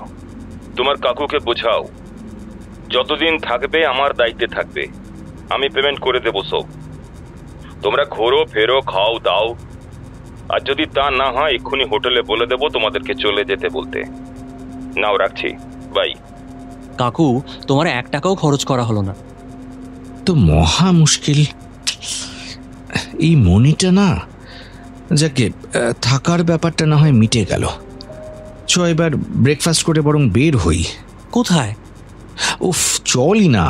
তোমার কাকুকে বোঝাও যতদিন থাকবে আমার দায়িত্বে থাকবে, আমি পেমেন্ট করে দেবো সব। তোমরা ঘোরো ফেরো খাও দাও, আর যদি তা না হয় এক্ষুনি হোটেলে বলে দেবো তোমাদেরকে চলে যেতে বলতে। নাও রাখছি, বাই। কাকু, তোমার 1 টাকাও খরচ করা হলো না। তো মহা মুশকিল এই মনিটা না। যাকে থাকার ব্যাপারটা না হয় মিটে গেল। এবার ব্রেকফাস্ট করে বরং বের হই। কোথায়? উফ, চলই না।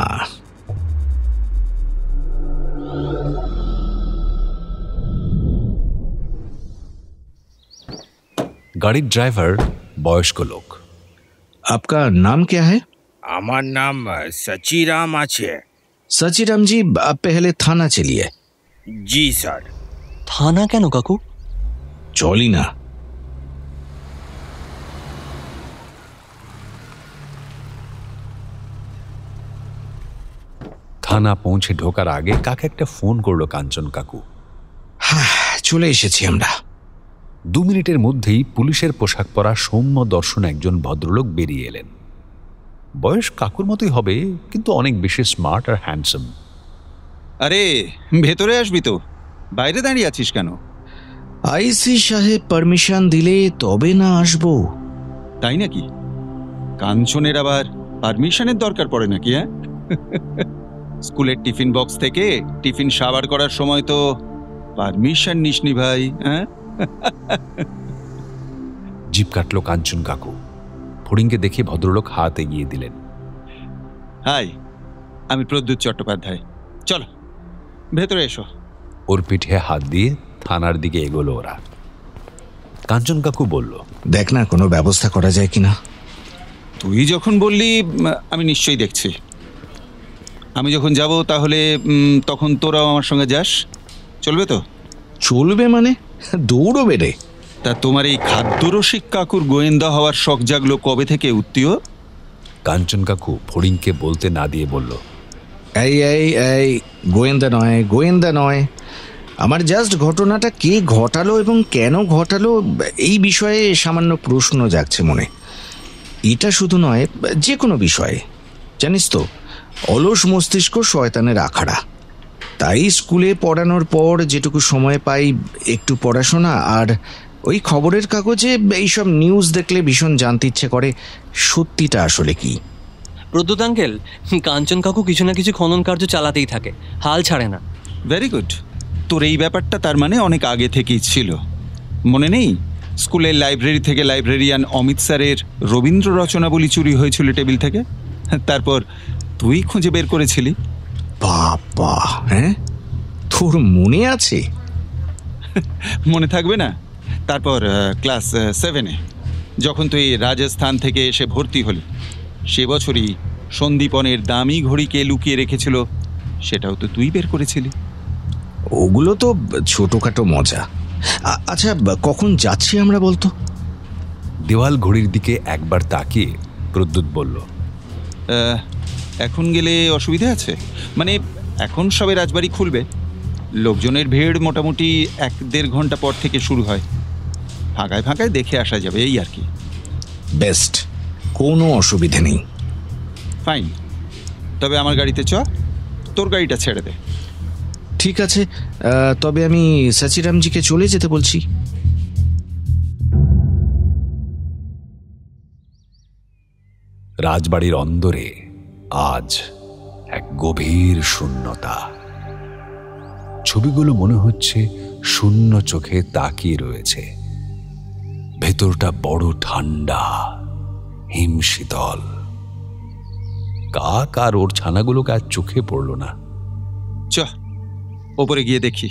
গাড়ির ড্রাইভার বয়স্ক লোক। आपका नाम क्या है? আমার নাম সচিরাম আছে। सचिराम जी, आप पहले थाना चलिए। জি স্যার। থানা কেন কাকু? চলি না। থানা পৌঁছে ঢোকার আগে কাকে একটা ফোন করলো কাঞ্চন কাকু। চলে এসেছি আমরা। 2 মিনিটের মধ্যেই পুলিশের পোশাক পরা সৌম্য দর্শন একজন ভদ্রলোক বেরিয়ে এলেন। বয়স কাকুর মতোই হবে, কিন্তু অনেক বেশি স্মার্ট আর হ্যান্ডসাম। আরে ভেতরে আসবি তো, বাইরে দাঁড়িয়ে আছিস কেন? আইসি সাহেব পারমিশন দিলে তবে না আসবো। তাই নাকি? কাঞ্চনের আবার পারমিশনের দরকার পড়ে নাকি? হ্যাঁ, স্কুলের টিফিন বক্স থেকে টিফিন সাবার করার সময় তো পারমিশন নিসনি ভাই। হ্যাঁ, জিভ কাটলো কাঞ্চন কাকু। ফড়িংকে দেখে ভদ্রলোক হাত এগিয়ে দিলেন। হাই, আমি প্রদ্যুৎ চট্টোপাধ্যায়, চলো ভেতরে এসো। ওর পিঠে হাত দিয়ে থানার দিকে এগোলো ওরা। কাঞ্চন কাকু বলল, দেখ না কোনো ব্যবস্থা করা যায় কিনা। তুই যখন বললি আমি নিশ্চয়ই দেখছি। আমি যখন যাব তাহলে তখন তোরাও আমার সঙ্গে যাস, চলবে তো? চলবে মানে? দৌড়বে রে। তা তোমার এই খাদ্যরসিক কাকুর গোয়েন্দা হওয়ার শখ জাগলো কবে থেকে উত্তীয়? কাঞ্চন কাকু ফড়িংকে বলতে না দিয়ে বলল, এই এই এই গোয়েন্দা নয়, গোয়েন্দা নয়। আমার জাস্ট ঘটনাটা কে ঘটালো এবং কেন ঘটালো এই বিষয়ে সামান্য প্রশ্ন জাগছে মনে। এটা শুধু নয়, যে কোনো বিষয়ে। জানিস তো, অলস মস্তিষ্ক শয়তানের আখাড়া। তাই স্কুলে পড়ানোর পর যেটুকু সময় পাই একটু পড়াশোনা, আর ওই খবরের কাগজে এইসব নিউজ দেখলে ভীষণ জানতে ইচ্ছে করে সত্যিটা আসলে কি। প্রদ্যুৎ আঙ্কেল, কাঞ্চন কাকু কিছু না কিছু খনন কার্য চালাতেই থাকে, হাল ছাড়ে না। Very good. তোর এই ব্যাপারটা তার মানে অনেক আগে থেকেই ছিল, মনে নেই? স্কুলের লাইব্রেরি থেকে লাইব্রেরিয়ান অমিত স্যারের রবীন্দ্র রচনাবলী চুরি হয়েছিল টেবিল থেকে, তারপর তুই খুঁজে বের করেছিলি। বাবা, হ্যাঁ, তোর মনে আছে? মনে থাকবে না? তারপর ক্লাস 7-এ যখন তুই রাজস্থান থেকে এসে ভর্তি হলি, সে বছরই সন্দীপনের দামি ঘড়িকে লুকিয়ে রেখেছিল, সেটাও তো তুই বের করেছিলি। ওগুলো তো ছোটখাটো মজা। আচ্ছা, কখন যাচ্ছি আমরা বলতো? দেওয়াল ঘড়ির দিকে একবার তাকিয়ে প্রদ্যুৎ বলল, এখন গেলে অসুবিধা আছে? মানে এখন সবে রাজবাড়ি খুলবে, লোকজনের ভিড় মোটামুটি 1-1.5 ঘন্টা পর থেকে শুরু হয়। ফাঁকায় ফাঁকায় দেখে আসা যাবে, এই আর কি। বেস্ট, কোনো অসুবিধে নেই। ফাইন, তবে আমার গাড়িতে চ, তোর গাড়িটা ছেড়ে দে। ঠিক আছে, তবে আমি সাচিরামজিকে চলে যেতে বলছি। রাজবাড়ির অন্দরে আজ এক গভীর শূন্যতা। ছবিগুলো মনে হচ্ছে শূন্য চোখে তাকিয়ে রয়েছে। ভেতরটা বড় ঠান্ডা, হিমশীতল। কাক আর ওর ছানাগুলোকে আজ চোখে পড়ল না। চ, ওপরে গিয়ে দেখি।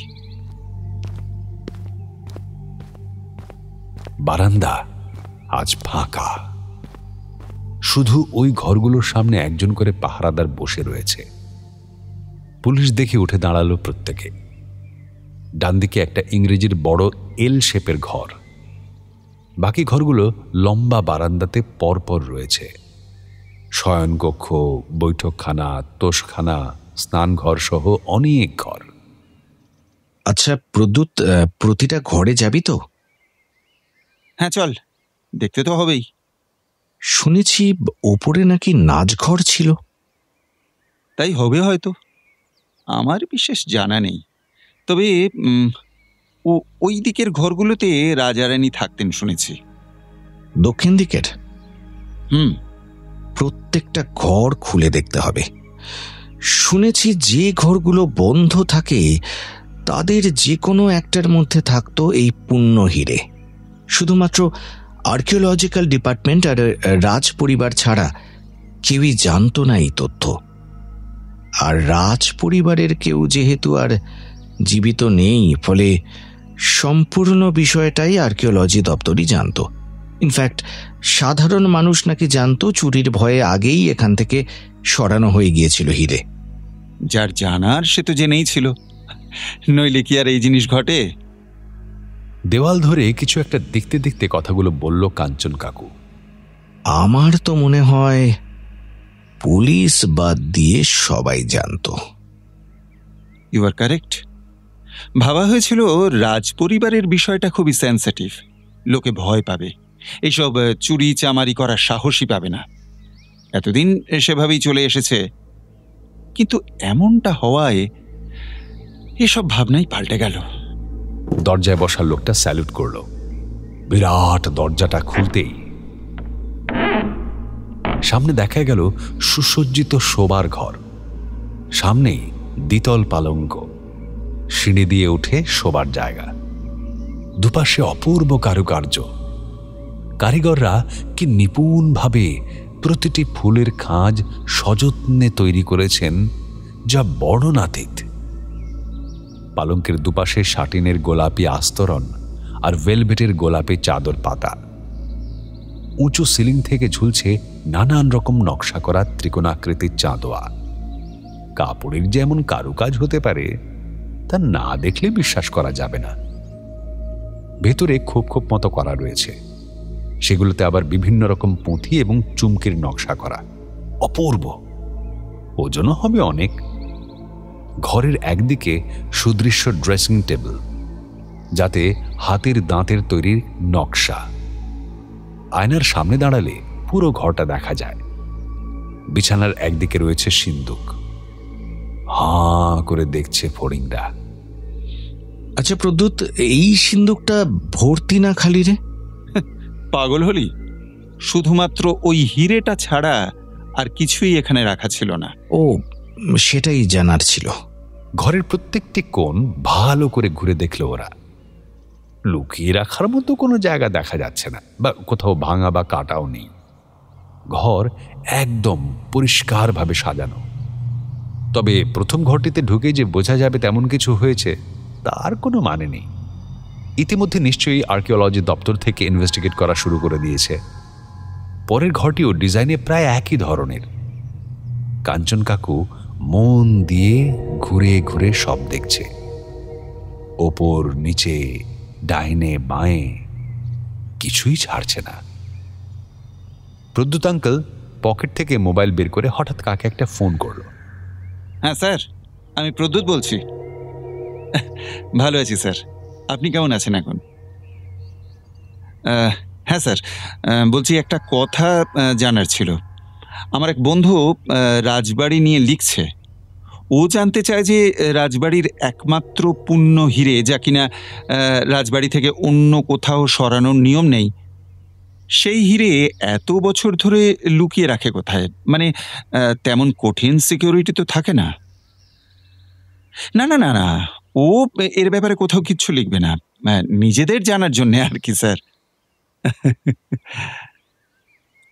বারান্দা আজ ফাঁকা। শুধু ওই ঘরগুলোর সামনে একজন করে পাহারাদার বসে রয়েছে। পুলিশ দেখে উঠে দাঁড়ালো প্রত্যেকে। ডান দিকে একটা ইংরেজির বড় এল শেপের ঘর। বাকি ঘরগুলো লম্বা বারান্দাতে পরপর রয়েছে। শয়নকক্ষ, বৈঠকখানা, তোষখানা, স্নানঘর সহ অনেক ঘর। আচ্ছা প্রদ্যুৎ, প্রতিটা ঘরে যাবি তো? হ্যাঁ চল, দেখতে তো হবেই। শুনেছি ওপরে নাকি নাচঘর ছিল। তাই হবে হয়তো, আমার বিশেষ জানা নেই। তবে ওই দিকের ঘরগুলোতে রাজারানী থাকতেন শুনেছি। দক্ষিণ দিকের? প্রত্যেকটা ঘর খুলে দেখতে হবে। শুনেছি যে ঘরগুলো বন্ধ থাকে তাদের যে কোনো একটার মধ্যে থাকতো এই পুণ্য হিরে। শুধুমাত্র আর্কিওলজিক্যাল ডিপার্টমেন্ট আর রাজ পরিবার ছাড়া কেউই জানতো না এই তথ্য। আর রাজ পরিবারের কেউ যেহেতু আর জীবিত নেই, ফলে সম্পূর্ণ বিষয়টাই আর্কিওলজি দপ্তরই জানত। ইনফ্যাক্ট সাধারণ মানুষ নাকি জানতো চুরির ভয়ে আগেই এখান থেকে সরানো হয়ে গিয়েছিল হিরে। যার জানার সে তো জেনেই ছিল, নইলে কি আর এই জিনিস ঘটে? দেওয়াল ধরে কিছু একটা দেখতে দেখতে কথাগুলো বলল কাঞ্চন কাকু। আমার তো মনে হয় পুলিশ বাদ দিয়ে সবাই জানত। You are correct. ভাবা হয়েছিল রাজ পরিবারের বিষয়টা খুবই সেন্সিটিভ, লোকে ভয় পাবে, এইসব চুরি চামারি করার সাহসই পাবে না। এতদিন সেভাবেই চলে এসেছে, কিন্তু এমনটা হওয়ায় এসব ভাবনাই পাল্টে গেল। দরজায় বসা লোকটা স্যালুট করল। বিরাট দরজাটা খুলতেই সামনে দেখা গেল সুসজ্জিত শোবার ঘর। সামনেই দ্বিতল পালঙ্ক, সিঁড়ি দিয়ে উঠে শোবার জায়গা। দুপাশে অপূর্ব কারুকার্য। কারিগররা কি নিপুণভাবে প্রতিটি ফুলের খাঁজ সযত্নে তৈরি করেছেন, যা বর্ণনাতীত। পালঙ্কের দুপাশে শাটিনের গোলাপি আস্তরণ আর ভেলভেটের গোলাপি চাদর পাতা। উঁচু সিলিং থেকে ঝুলছে নানান রকম নকশা করা ত্রিকোণাকৃতির চাঁদোয়া। কাপড়ের যেমন কারুকাজ হতে পারে তা না দেখলে বিশ্বাস করা যাবে না। ভেতরে খোপ খোপ মতো করা রয়েছে, সেগুলোতে আবার বিভিন্ন রকম পুঁথি এবং চুমকির নকশা করা। অপূর্ব, ওজনও হবে অনেক। ঘরের একদিকে সুদৃশ্য ড্রেসিং টেবিল, যাতে হাতের দাঁতের তৈরির নকশা। আয়নার সামনে দাঁড়ালে পুরো ঘরটা দেখা যায়। বিছানার একদিকে রয়েছে সিন্দুক। হাঁ করে দেখছে ফড়িংরা। আচ্ছা প্রদ্যুৎ, এই সিন্দুকটা ভর্তি না খালি রে? পাগল হলি? শুধুমাত্র ওই হিরেটা ছাড়া আর কিছুই এখানে রাখা ছিল না। ও, সেটাই জানার ছিল। ঘরের প্রত্যেকটি কোণ ভালো করে ঘুরে দেখলো ওরা। লুকিয়ে রাখার মতো কোনো জায়গা দেখা যাচ্ছে না, বা কোথাও ভাঙা বা কাটাও নেই। ঘর একদম পরিষ্কারভাবে সাজানো। তবে প্রথম ঘরটিতে ঢুকে যে বোঝা যাবে তেমন কিছু হয়েছে তার কোনো মানে নেই। ইতিমধ্যে নিশ্চয়ই আর্কিওলজি দপ্তর থেকে ইনভেস্টিগেট করা শুরু করে দিয়েছে। পরের ঘরটিও ডিজাইনে প্রায় একই ধরনের। কাঞ্চন কাকু মন দিয়ে ঘুরে ঘুরে সব দেখছে, ওপর নিচে, ডাইনে বাঁয়ে, কিছুই ছাড়ছে না। প্রদ্যুৎ আঙ্কেল পকেট থেকে মোবাইল বের করে হঠাৎ কাকে একটা ফোন করলো। হ্যাঁ স্যার, আমি প্রদ্যুৎ বলছি। ভালো আছি স্যার, আপনি কেমন আছেন এখন? হ্যাঁ স্যার, বলছি একটা কথা জানার ছিল। আমার এক বন্ধু রাজবাড়ি নিয়ে লিখছে। ও জানতে চায় যে রাজবাড়ির একমাত্র পূর্ণ হিরে, যা কিনা রাজবাড়ি থেকে অন্য কোথাও সরানোর নিয়ম নেই, সেই হিরে এত বছর ধরে লুকিয়ে রাখে কোথায়? মানে তেমন কঠিন সিকিউরিটি তো থাকে না। না না না না, ও এর ব্যাপারে কোথাও কিচ্ছু লিখবে না, নিজেদের জানার জন্য আর কি স্যার।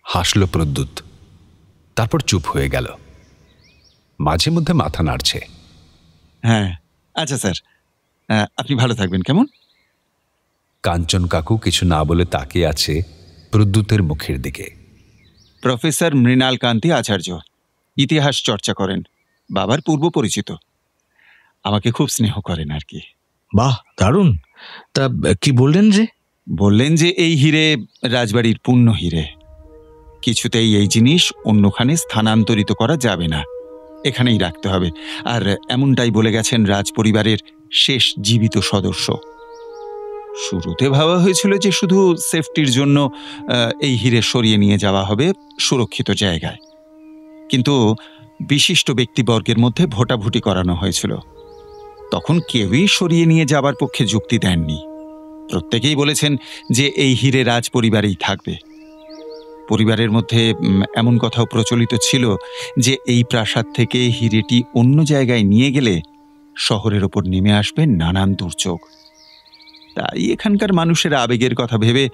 হাসল প্রদ্যুৎ, তারপর চুপ হয়ে গেল। মাঝে মধ্যে মাথা নাড়ছে। হ্যাঁ, আচ্ছা স্যার, আপনি ভালো থাকবেন। কেমন? কাঞ্চন কাকু কিছু না বলে তাকিয়ে আছে প্রদ্যুতের মুখের দিকে। প্রফেসর মৃণাল কান্তি আচার্য, ইতিহাস চর্চা করেন, বাবার পূর্ব পরিচিত, আমাকে খুব স্নেহ করেন আর কি। বাহ, দারুণ। তা কি বললেন রে? বললেন যে এই হিরে রাজবাড়ির পূর্ণ হিরে, কিছুতেই এই জিনিস অন্যখানে স্থানান্তরিত করা যাবে না, এখানেই রাখতে হবে। আর এমনটাই বলে গেছেন রাজ পরিবারের শেষ জীবিত সদস্য। শুরুতে ভাবা হয়েছিল যে শুধু সেফটির জন্য এই হিরে সরিয়ে নিয়ে যাওয়া হবে সুরক্ষিত জায়গায়, কিন্তু বিশিষ্ট ব্যক্তিবর্গের মধ্যে ভোটাভুটি করানো হয়েছিল। তখন কেউই সরিয়ে নিয়ে যাবার পক্ষে যুক্তি দেননি। প্রত্যেকেই বলেছেন যে এই হিরে রাজ পরিবারেই থাকবে। পরিবারের মধ্যে এমন কথাও প্রচলিত ছিল যে এই প্রাসাদ থেকে হিরেটি অন্য জায়গায় নিয়ে গেলে শহরের ওপর নেমে আসবে নানান দুর্যোগ। তাই এখানকার মানুষের আবেগের কথা ভেবে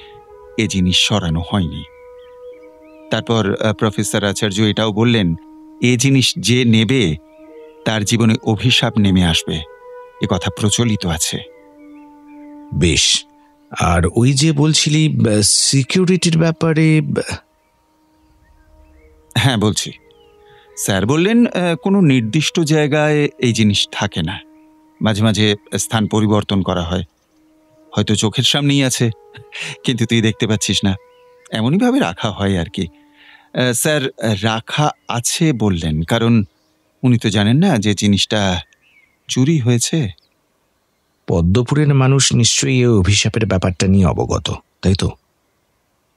এ জিনিস সরানো হয়নি। তারপর প্রফেসর আচার্য এটাও বললেন, এ জিনিস যে নেবে তার জীবনে অভিশাপ নেমে আসবে, এ কথা প্রচলিত আছে। বেশ, আর ওই যে বলছিলি সিকিউরিটির ব্যাপারে? হ্যাঁ বলছি। স্যার বললেন কোনো নির্দিষ্ট জায়গায় এই জিনিস থাকে না, মাঝে মাঝে স্থান পরিবর্তন করা হয়। হয়তো চোখের সামনেই আছে, কিন্তু তুই দেখতে পাচ্ছিস না, এমনইভাবে রাখা হয় আর কি। স্যার রাখা আছে বললেন কারণ উনি তো জানেন না যে জিনিসটা চুরি হয়েছে। পদ্মপুরের মানুষ নিশ্চয়ই এই অভিশাপের ব্যাপারটা নিয়ে অবগত, তাই তো?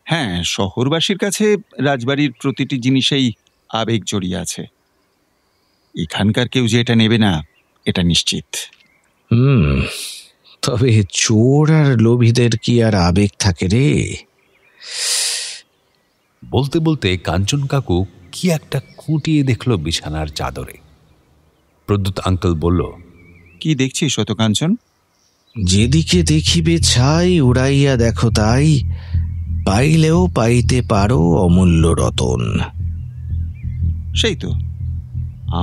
হ্যাঁ, শহরবাসীর কাছে রাজবাড়ির প্রতিটি জিনিসেই আবেগ জড়িয়ে আছে। এখানকার কেউ যে এটা নেবে না এটা নিশ্চিত। তবে চোর আর লোভীদের কি আর আবেগ থাকে রে? বলতে বলতে কাঞ্চন কাকু কি একটা খুঁটিয়ে দেখলো বিছানার চাদরে। প্রদ্যুৎ আঙ্কেল বলল, কি দেখছিস অত কাঞ্চন? যেদিকে দেখিবে ছাই, উড়াইয়া দেখো তাই, পাইলেও পাইতে পারো অমূল্য রতন। সেই তো,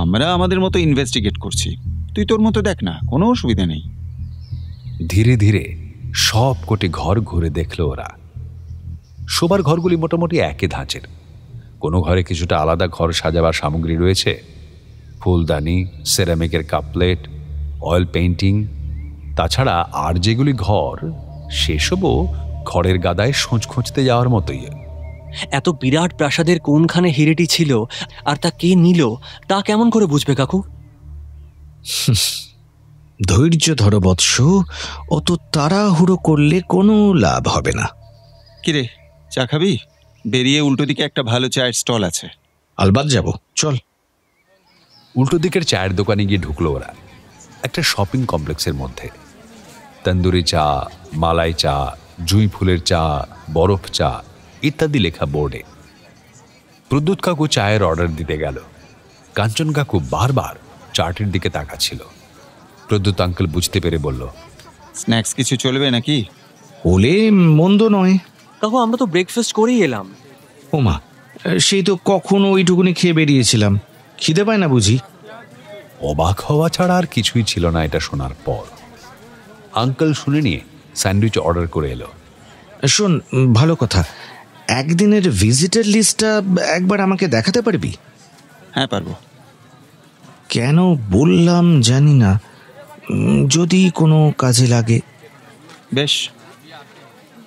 আমরা আমাদের মতো ইনভেস্টিগেট করছি, তুই তোর মতো দেখ না, কোনো অসুবিধা নেই। ধীরে ধীরে সব কটি ঘর ঘুরে দেখল ওরা। শোবার ঘরগুলি মোটামুটি একই ধাঁচের। কোনো ঘরে কিছুটা আলাদা ঘর সাজাবার সামগ্রী রয়েছে, ফুলদানি, সেরামিকের কাপপ্লেট, অয়েল পেইন্টিং। তাছাড়া আর যেগুলি ঘর, সেসবও খড়ের গাদায় সোঁচ খুঁজতে যাওয়ার মতোই। এত বিরাট প্রাসাদের কোনখানে হিরেটি ছিল আর তা কে নিল তা কেমন করে বুঝবে কাকু? ধৈর্য ধরো বৎস, অত তাড়াহুড়ো করলে কোনো লাভ হবে না। কিরে, চা খাবি? বেরিয়ে উল্টো দিকে একটা ভালো চায়ের স্টল আছে। আলবাদ যাব, চল। উল্টো দিকের চায়ের দোকানে গিয়ে ঢুকলো ওরা। একটা শপিং কমপ্লেক্সের মধ্যে। তন্দুরি চা, মালাই চা, জুঁই ফুলের চা, বরফ চা ইত্যাদি লেখা বোর্ডে। প্রদ্যুৎ কাকু চায়ের অর্ডার দিতে গেল। কাঞ্চন কাকু বারবার চার্টের দিকে তাকাচ্ছিল। প্রদ্যুৎ আঙ্কেল বুঝতে পেরে বলল, স্ন্যাক্স কিছু চলবে নাকি? হলে মন্দ নয়। কাকু আমরা তো ব্রেকফাস্ট করেই এলাম। ওমা, সেই তো কখনো ওইটুকুনি খেয়ে বেরিয়েছিলাম, খিদে পায় না বুঝি? অবাক হওয়া ছাড়া আর কিছুই ছিল না এটা শোনার পর। আঙ্কেল শুনে নিয়ে স্যান্ডউইচ অর্ডার করে এলো। শোন, ভালো কথা, একদিনের ভিজিটার লিস্টটা একবার আমাকে দেখাতে পারবি? হ্যাঁ পারবো। কেন বললাম জানি না, যদি কোনো কাজে লাগে। বেশ।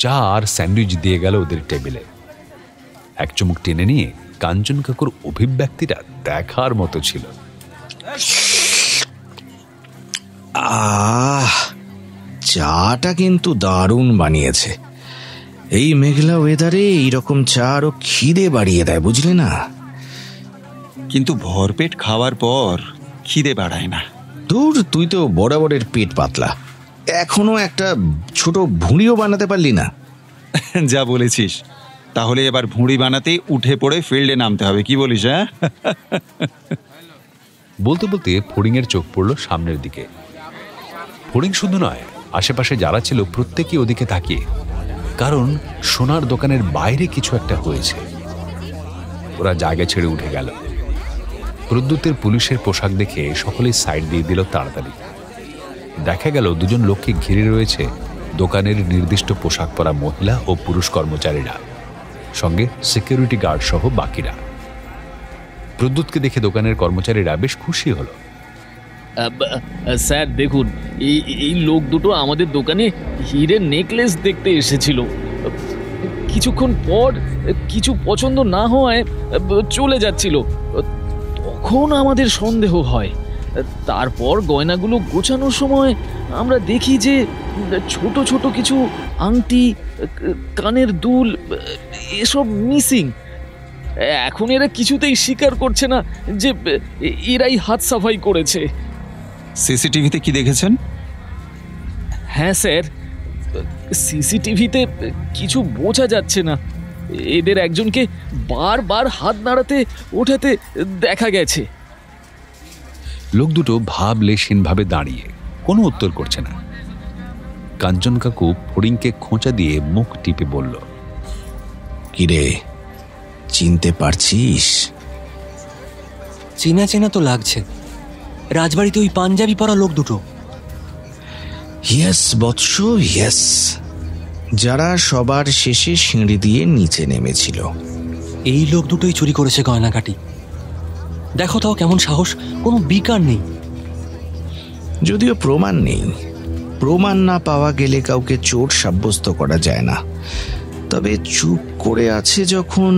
চা আর স্যান্ডউইচ দিয়ে গেল ওদের টেবিলে। এক চুমুক টেনে নিয়ে কাঞ্চন কাকুর অভিব্যক্তিটা দেখার মতো ছিল। চাটা কিন্তু দারুণ বানিয়েছে। এই মেঘলা ওয়েদারে এইরকম চা আরো খিদে বাড়িয়ে দেয়, বুঝলে না? কিন্তু ভরপেট খাওয়ার পর খিদে বাড়ায় না। দূর, তুই তো বরাবরের পেট পাতলা, এখনো একটা ছোট ভুঁড়িও বানাতে পারলি না। যা বলেছিস, তাহলে এবার ভুঁড়ি বানাতে উঠে পড়ে ফিল্ডে নামতে হবে, কি বলিস? হ্যাঁ, বলতে বলতে ফড়িংয়ের চোখ পড়ল সামনের দিকে। ফড়িং শুধু নয়, আশেপাশে যারা ছিল প্রত্যেকেই ওদিকে তাকিয়ে, কারণ সোনার দোকানের বাইরে কিছু একটা হয়েছে। ওরা জায়গা ছেড়ে উঠে গেল। প্রদ্যুতের পুলিশের পোশাক দেখে সকলেই সাইড দিয়ে দিল তাড়াতাড়ি। দেখা গেল দুজন লোককে ঘিরে রয়েছে দোকানের নির্দিষ্ট পোশাক পরা মহিলা ও পুরুষ কর্মচারীরা, সঙ্গে সিকিউরিটি গার্ড সহ বাকিরা। প্রদ্যুৎকে দেখে দোকানের কর্মচারীরা বেশ খুশি হলো। স্যার দেখুন, এই লোক দুটো আমাদের দোকানে হীরের নেকলেস দেখতে এসেছিল। কিছুক্ষণ পর কিছু পছন্দ না হওয়ায় চলে যাচ্ছিল। তখন আমাদের সন্দেহ হয়। তারপর গয়নাগুলো গোছানোর সময় আমরা দেখি যে ছোট ছোট কিছু আংটি, কানের দুল এসব মিসিং। এখন এরা কিছুতেই স্বীকার করছে না যে এরাই হাত সাফাই করেছে। সিসিটিভিতে কি দেখেছেন? হ্যাঁ স্যার, সিসিটিভিতে কিছু বোঝা যাচ্ছে না। এদের একজনকে বারবার হাত নাড়াতে ওঠাতে দেখা গেছে। লোক দুটো ভাবলেশীনভাবে দাঁড়িয়ে কোনো উত্তর করছে না। কাঞ্চন কাকু ফড়িংকে খোঁচা দিয়ে মুখ টিপে বলল, কিরে, চিনতে পারছিস? চেনা চেনা তো লাগছে। রাজবাড়িতে ওই পাঞ্জাবি পরা লোক দুটো। ইয়েস বৎস, ইয়েস। যারা সবার শেষে সিঁড়ি দিয়ে নিচে নেমেছিল। এই লোক দুটোই চুরি করেছে গয়নাকাটি। দেখো তাও কেমন সাহস, কোনো বিকার নেই। যদিও প্রমাণ নেই, প্রমাণ না পাওয়া গেলে কাউকে চোর সাব্যস্ত করা যায় না। তবে চুপ করে আছে যখন,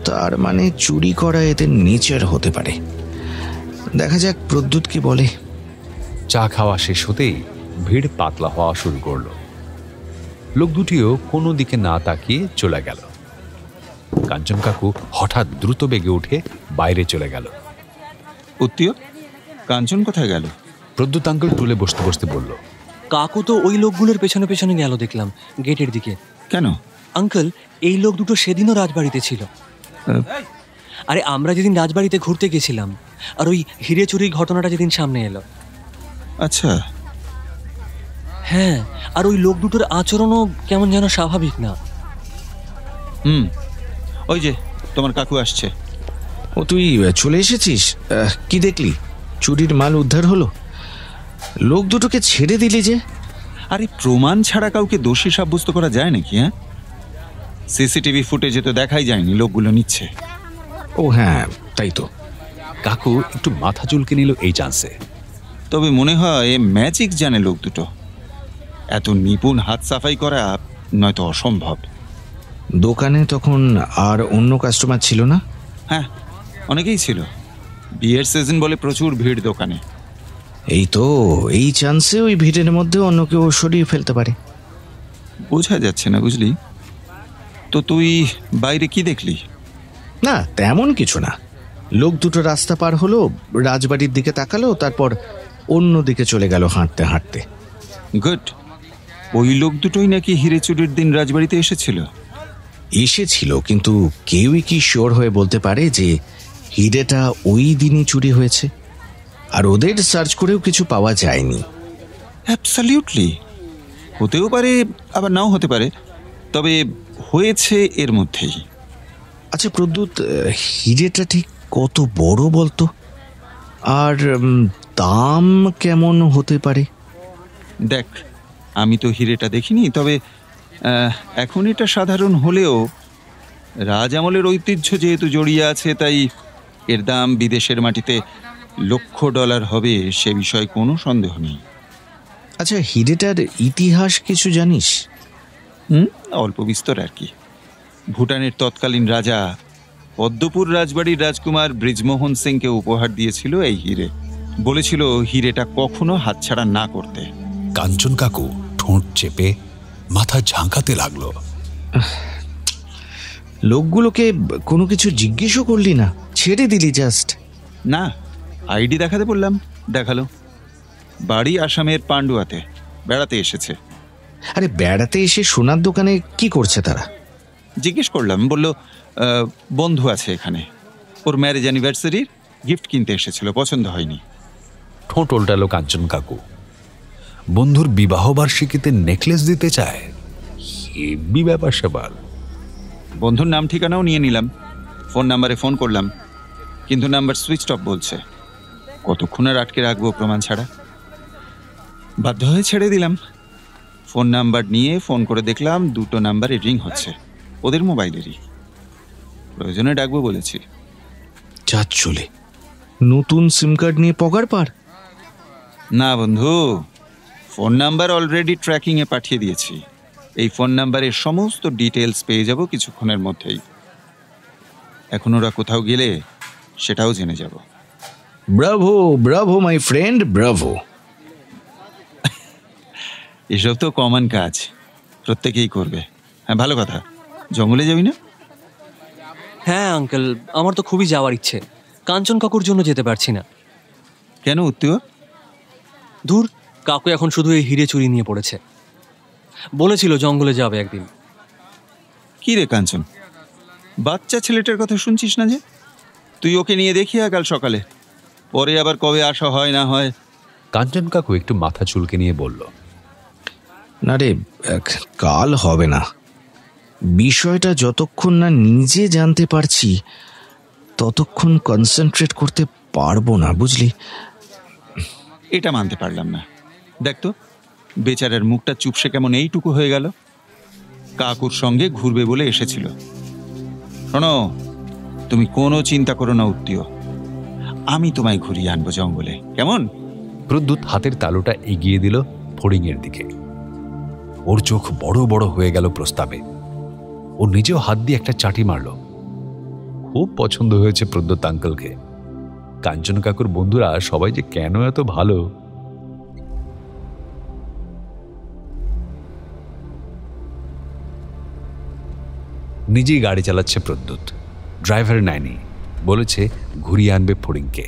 তার মানে চুরি করা এদের নেচার হতে পারে। দেখা যাক প্রদ্যুৎ কি বলে। চা খাওয়া শেষ হতেই ভিড় পাতলা হওয়া শুরু করল। লোক দুটিও কোনো দিকে না তাকিয়ে চলে গেল। কাঞ্চন কাকু হঠাৎ দ্রুত বেগে উঠে বাইরে চলে গেল। উত্তীয়, কাঞ্চন কোথায় গেল? প্রদ্যুৎ আঙ্কেল টুলে বসতে বসতে বলল, কাকু তো ওই লোকগুলোর পেছনে পেছনে গেল দেখলাম, গেটের দিকে। কেন আঙ্কেল, এই লোক দুটো সেদিনও রাজবাড়িতে ছিল। আরে আমরা যেদিন রাজবাড়িতে ঘুরতে গেছিলাম, আর ওই হিরে চুরির ঘটনাটা যেদিন সামনে এলো। আচ্ছা। হ্যাঁ, আর ওই লোক দুটোর আচরণও কেমন যেন স্বাভাবিক না। ওই যে তোমার কাকু আসছে। ও, তুই চলে এসেছিস? কি দেখলি? চুরির মাল উদ্ধার হলো? লোক দুটোকে ছেড়ে দিলি যে? আরে প্রমাণ ছাড়া কাউকে দোষী সাব্যস্ত করা যায় নাকি? হ্যাঁ, সিসিটিভি ফুটেজে তো দেখাই যায়নি লোকগুলো নিচ্ছে। ও হ্যাঁ, তাই তো। কাকু একটু মাথা চুলকে নিল এই চান্সে। তবে মনে হয় ম্যাজিক জানে লোক দুটো। এত নিপুণ হাত সাফাই করা নয়তো অসম্ভব। দোকানে তখন আর অন্য কাস্টমার ছিল না? হ্যাঁ, অনেকেই ছিল। বিয়ের সিজন বলে প্রচুর ভিড় দোকানে। এই তো, এই চান্সে ওই ভিড়ের মধ্যে অন্য কেউ সরিয়ে ফেলতে পারে। বোঝা যাচ্ছে না, বুঝলি তো। তুই বাইরে কি দেখলি? না, তেমন কিছু না। লোক দুটো রাস্তা পার হলো, রাজবাড়ির দিকে তাকালো, তারপর অন্য দিকে চলে গেল হাঁটতে হাঁটতে। গুড। ওই লোক দুটোই নাকি হিরে চুরির দিন রাজবাড়িতে এসেছিল, কিন্তু কেউই কি শিওর হয়ে বলতে পারে যে হিরেটা ওই দিনই চুরি হয়েছে? আর ওদের সার্চ করেও কিছু পাওয়া যায়নি। অ্যাবসলিউটলি। হতেও পারে, আবার নাও হতে পারে, তবে হয়েছে এর মধ্যেই। আচ্ছা প্রদ্যুৎ, হিরেটা ঠিক কত বড় বলতো? আর দাম কেমন হতে পারে? দেখ, আমি তো হিরেটা দেখিনি, তবে এখন এটা সাধারণ হলেও রাজ আমলের ঐতিহ্য যেহেতু জড়িয়ে আছে, তাই এর দাম বিদেশের মাটিতে $1,00,000 হবে, সে বিষয়ে কোনো সন্দেহ নেই। আচ্ছা, হিরেটার ইতিহাস কিছু জানিস? অল্প বিস্তর আর কি। ভুটানের তৎকালীন রাজা পদ্মপুর রাজবাড়ির রাজকুমার ব্রিজমোহন সিংকে উপহার দিয়েছিল এই হিরে। বলেছিল হিরেটা কখনো হাতছাড়া না করতে। কাঞ্চন কাকু ঠোঁট চেপে মাথা ঝাঁকাতে লাগলো। লোকগুলোকে কোনো কিছু জিজ্ঞেসও করলি না, ছেড়ে দিলি জাস্ট? না, আইডি দেখাতে বললাম, দেখালো। বাড়ি আসামের পান্ডুয়াতে, বেড়াতে এসেছে। আরে বেড়াতে এসে সোনার দোকানে কি করছে তারা? জিজ্ঞেস করলাম, বলল বন্ধু আছে এখানে, ওর ম্যারেজ অ্যানিভার্সারির গিফট কিনতে এসেছিল, পছন্দ হয়নি। ঠোঁট উল্টালো কাঞ্চন কাকু। বন্ধুর বিবাহ বার্ষিকীতে নেকলেস দিতে চায়, হেভি ব্যাপার স্যাপার। বন্ধুর নাম ঠিকানাও নিয়ে নিলাম, ফোন নাম্বারে ফোন করলাম, কিন্তু নাম্বার সুইচ অফ বলছে। কতক্ষণ আর আটকে রাখবো প্রমাণ ছাড়া? বাধ্য হয়ে ছেড়ে দিলাম। ফোন নাম্বার নিয়ে ফোন করে দেখলাম 2টো নাম্বারে রিং হচ্ছে, ওদের মোবাইলেরই। প্রয়োজনে ডাকবো বলেছি। যা চলে, নতুন সিম কার্ড নিয়ে পগার পার? না বন্ধু, ফোন নাম্বার অলরেডি ট্র্যাকিংয়ে পাঠিয়ে দিয়েছি। এই ফোন নাম্বারের সমস্ত ডিটেলস পেয়ে যাব কিছুক্ষণের মধ্যেই। এখন ওরা কোথাও গেলে সেটাও জেনে যাব। Bravo Bravo my friend, Bravo. এসব তো কমন কাজ, প্রত্যেকেই করবে। হ্যাঁ, ভালো কথা। জঙ্গলে যাবি না? হ্যাঁ আঙ্কেল, আমার তো খুবই যাওয়ার ইচ্ছে, কাঞ্চন কাকুর জন্য যেতে পারছি না। কেন উত্তীয়? দূর, কাকু এখন শুধু এই হিরে চুরি নিয়ে পড়েছে। বলেছিল জঙ্গলে যাবে একদিন। কি রে কাঞ্চন, বাচ্চা ছেলেটার কথা শুনছিস না যে? তুই ওকে নিয়ে দেখিয়া কাল সকালে, পরে আবার কবে আসা হয় না হয়। কাঞ্চন কাকু একটু মাথা চুলকে নিয়ে বলল, না রে, কাল হবে না। বিষয়টা যতক্ষণ না নিজে জানতে পারছি ততক্ষণ কনসেন্ট্রেট করতে পারবো না, বুঝলি? এটা মানতে পারলাম না। দেখ তো, বেচারার মুখটা চুপসে কেমন এইটুকু হয়ে গেল। কাকুর সঙ্গে ঘুরবে বলে এসেছিল। শোনো, তুমি কোনো চিন্তা করো না উত্তীয়, আমি তোমায় ঘুরিয়ে আনবো জঙ্গলে, কেমন? প্রদ্যুৎ হাতের তালুটা এগিয়ে দিল ফড়িংয়ের দিকে। ওর চোখ বড় বড় হয়ে গেল প্রস্তাবে। ও নিজেও হাত দিয়ে একটা চাটি মারল। খুব পছন্দ হয়েছে প্রদ্যুৎ আঙ্কেলকে। কাঞ্চন কাকুর বন্ধুরা সবাই যে কেন এত ভালো। নিজেই গাড়ি চালাচ্ছে প্রদ্যুৎ, ড্রাইভার নেয়নি, বলেছে ঘুরিয়ে আনবে ফড়িংকে।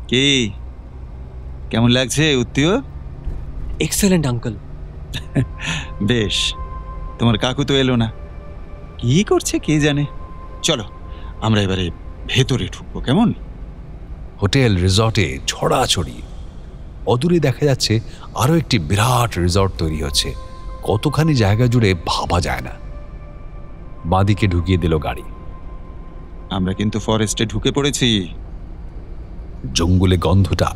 কি কেমন লাগছে উত্তীয়? Excellent uncle. বেশ, তোমার কাকু তো এলো না, কি করছে কে জানে। চলো আমরা এবারে ভেতরে ঢুকবো, কেমন? হোটেল রিসর্টে ছড়াছড়ি। অদূরে দেখা যাচ্ছে আরো একটি বিরাট রিসর্ট তৈরি হচ্ছে, কতখানি জায়গা জুড়ে ভাবা যায় না। বাঁদিকে ঢুকিয়ে দিল গাড়ি। আমরা কিন্তু ফরেস্টে ঢুকে পড়েছি। জঙ্গলে গন্ধটা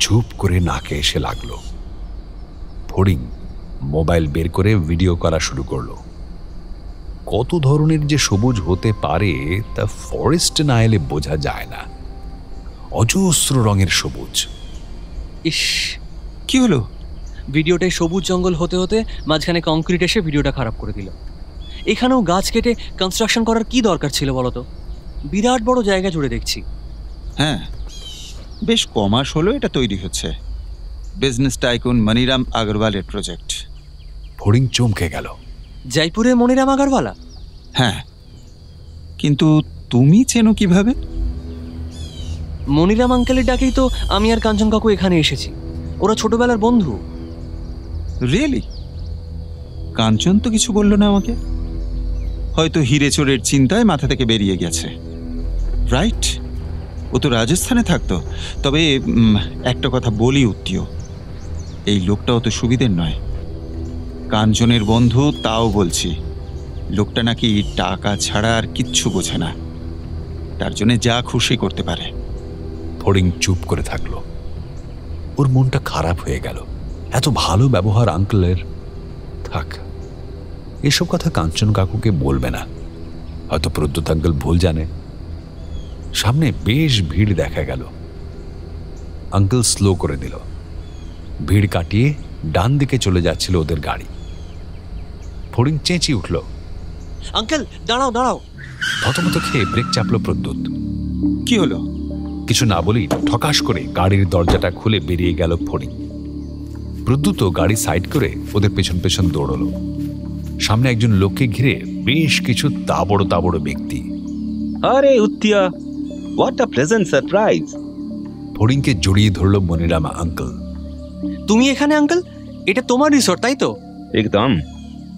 ঝুপ করে নাকে এসে লাগলো। ফড়িং মোবাইল বের করে ভিডিও করা শুরু করলো। কত ধরনের যে সবুজ হতে পারে তা ফরেস্টে না এলে বোঝা যায় না। অজস্র রঙের সবুজ। ইস, কি হলো? ভিডিওটাই সবুজ জঙ্গল হতে হতে মাঝখানে কংক্রিট এসে ভিডিওটা খারাপ করে দিল। এখানেও গাছ কেটে কনস্ট্রাকশন করার কি দরকার ছিল বলতো? বিরাট বড় জায়গা জুড়ে দেখছি। হ্যাঁ, বেশ কমাস হলো এটা তৈরি হচ্ছে। বিজনেস টাইকুন মনিরাম আগরওয়ালের প্রজেক্ট। ফড়িং চমকে গেল। জয়পুরে মনিরাম আগরওয়ালা? হ্যাঁ, কিন্তু তুমি চেনো কিভাবে? মনিরাম আঙ্কেলের ডাকেই তো আমি আর কাঞ্চন কাকু এখানে এসেছি। ওরা ছোটবেলার বন্ধু। রিয়েলি? কাঞ্চন তো কিছু বললো না আমাকে। হয়তো হিরে চোরের চিন্তায় মাথা থেকে বেরিয়ে গেছে। রাইট, ও তো রাজস্থানে থাকতো। তবে একটা কথা বলি উত্তীয়, এই লোকটা অত সুবিধের নয়। কাঞ্চনের বন্ধু তাও বলছি, লোকটা নাকি টাকা ছাড়া আর কিচ্ছু বোঝে না, তার জন্য যা খুশি করতে পারে। ফড়িং চুপ করে থাকলো। ওর মনটা খারাপ হয়ে গেল। এত ভালো ব্যবহার আঙ্কেলের। থাক, এসব কথা কাঞ্চন কাকুকে বলবে না, হয়তো প্রদ্যুৎ আঙ্কেল ভুল জানে। সামনে বেশ ভিড় দেখা গেল। আঙ্কেল স্লো করে দিল। ভিড় কাটিয়ে ডান দিকে চলে যাচ্ছিল ওদের গাড়ি। ফড়িং চেঁচিয়ে উঠল, আঙ্কেল দাঁড়াও দাঁড়াও। থতমত খেয়ে ব্রেক চাপলো প্রদ্যুৎ। কি হলো? কিছু না বলেই ঠকাস করে গাড়ির দরজাটা খুলে বেরিয়ে গেল ফড়িং। প্রদ্যুৎ গাড়ি সাইড করে ওদের পেছন পেছন দৌড়ল। সামনে একজন লোককে ঘিরে বেশ কিছু তাবড় তাবড় ব্যক্তি। আরে উত্তিয়া, হোয়াট আ প্লেজেন্ট সারপ্রাইজ। ফড়িংকে জড়িয়ে ধরল মনিরাম আঙ্কেল। তুমি এখানে আঙ্কেল? এটা তোমার রিসর্ট তাই তো? একদম,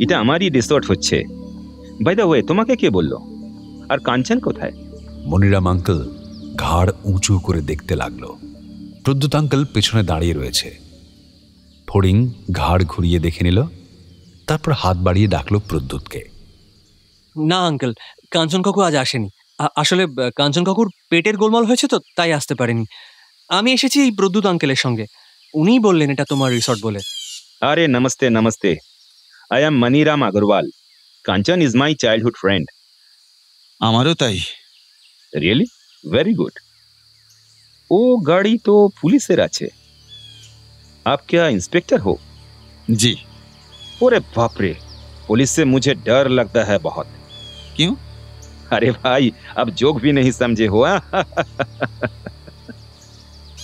এটা আমারই রিসর্ট হচ্ছে। বাই দ্য ওয়ে, তোমাকে কে বললো? আর কাঞ্চন কোথায়? মনিরাম আঙ্কেল ঘাড় উঁচু করে দেখতে লাগলো। প্রদ্যুৎ আঙ্কেল পেছনে দাঁড়িয়ে রয়েছে। ফড়িং ঘাড় ঘুরিয়ে দেখে নিল, তারপর হাত বাড়িয়ে ডাকলো প্রদ্যুৎকে। না আঙ্কেল, কাঞ্চন কাকু আজ আসেনি। আসলে কাঞ্চন কাকুর পেটের গোলমাল হয়েছে তো, তাই আসতে পারেনি। আমি এসেছি এই প্রদ্যুৎ আঙ্কেলের সঙ্গে, উনিই বললেন এটা তোমার রিসর্ট বলে। আরে namaste namaste, I am Maniram Agarwal. Kanchan is my childhood friend. আমারও তাই। রিয়েলি? Very good. ও গাড়ি তো পুলিশের আছে। आप क्या इंस्पेक्टर हो? जी। अरे बाप रे, पुलिस से मुझे डर लगता है बहुत। क्यों? अरे भाई, अब जोक भी नहीं समझे हो।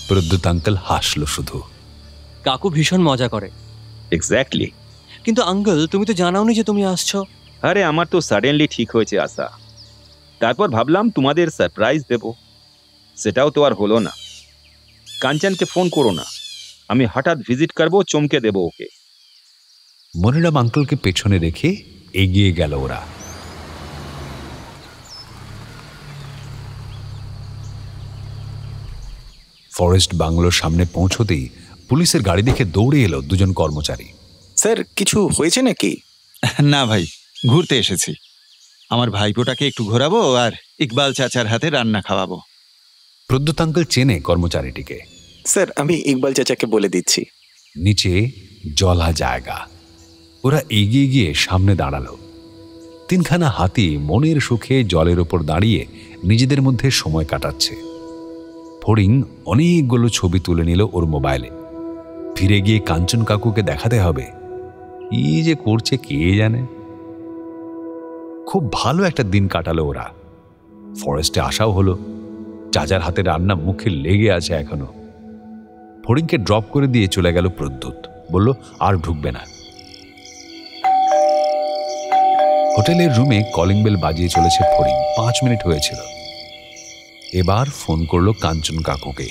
প্রদ্যুৎ আঙ্কেল হাসলো শুধু। কাকু ভীষণ মজা করে। এক্স্যাক্টলি। কিন্তু আঙ্কেল, তুমি তো জানাওনি যে তুমি আসছো। আরে আমার তো সাডেনলি ঠিক হয়েছে আসা। তারপর ভাবলাম তোমাদের সারপ্রাইজ দেব, সেটাও তো আর হলো না। কাঞ্চনকে ফোন করো না, আমি হঠাৎ ভিজিট করবো, চমকে দেব ওকে। মনিরাম আঙ্কেলকে পেছনে রেখে এগিয়ে গেল ওরা। ফরেস্ট বাংলোর সামনে পৌঁছতেই পুলিশের গাড়ি দেখে দৌড়ে এলো দুজন কর্মচারী। স্যার, কিছু হয়েছে নাকি? না ভাই, ঘুরতে এসেছি। আমার ভাইপোটাকে একটু ঘোরাবো আর ইকবাল চাচার হাতে রান্না খাওয়াবো। প্রদ্যুৎ আঙ্কেল চেনে কর্মচারীটিকে। স্যার, আমি ইকবাল চাচাকে বলে দিচ্ছি। নিচে জলা জায়গা। ওরা এগিয়ে গিয়ে সামনে দাঁড়ালো। তিনখানা হাতি মনের সুখে জলের ওপর দাঁড়িয়ে নিজেদের মধ্যে সময় কাটাচ্ছে। ফড়িং অনেকগুলো ছবি তুলে নিল ওর মোবাইলে। ফিরে গিয়ে কাঞ্চন কাকুকে দেখাতে হবে। কি যে করছে কে জানে। খুব ভালো একটা দিন কাটালো ওরা। ফরেস্টে আসাও হলো। চাচার হাতে রান্না মুখে লেগে আছে এখনো। ফড়িংকে ড্রপ করে দিয়ে চলে গেল প্রদ্যুৎ। বলল আর ঢুকবে না। হোটেলের রুমে কলিং বেল বাজিয়ে চলেছে ফড়িং। 5 মিনিট হয়েছিল। এবার ফোন করলো কাঞ্চন কাকুকে।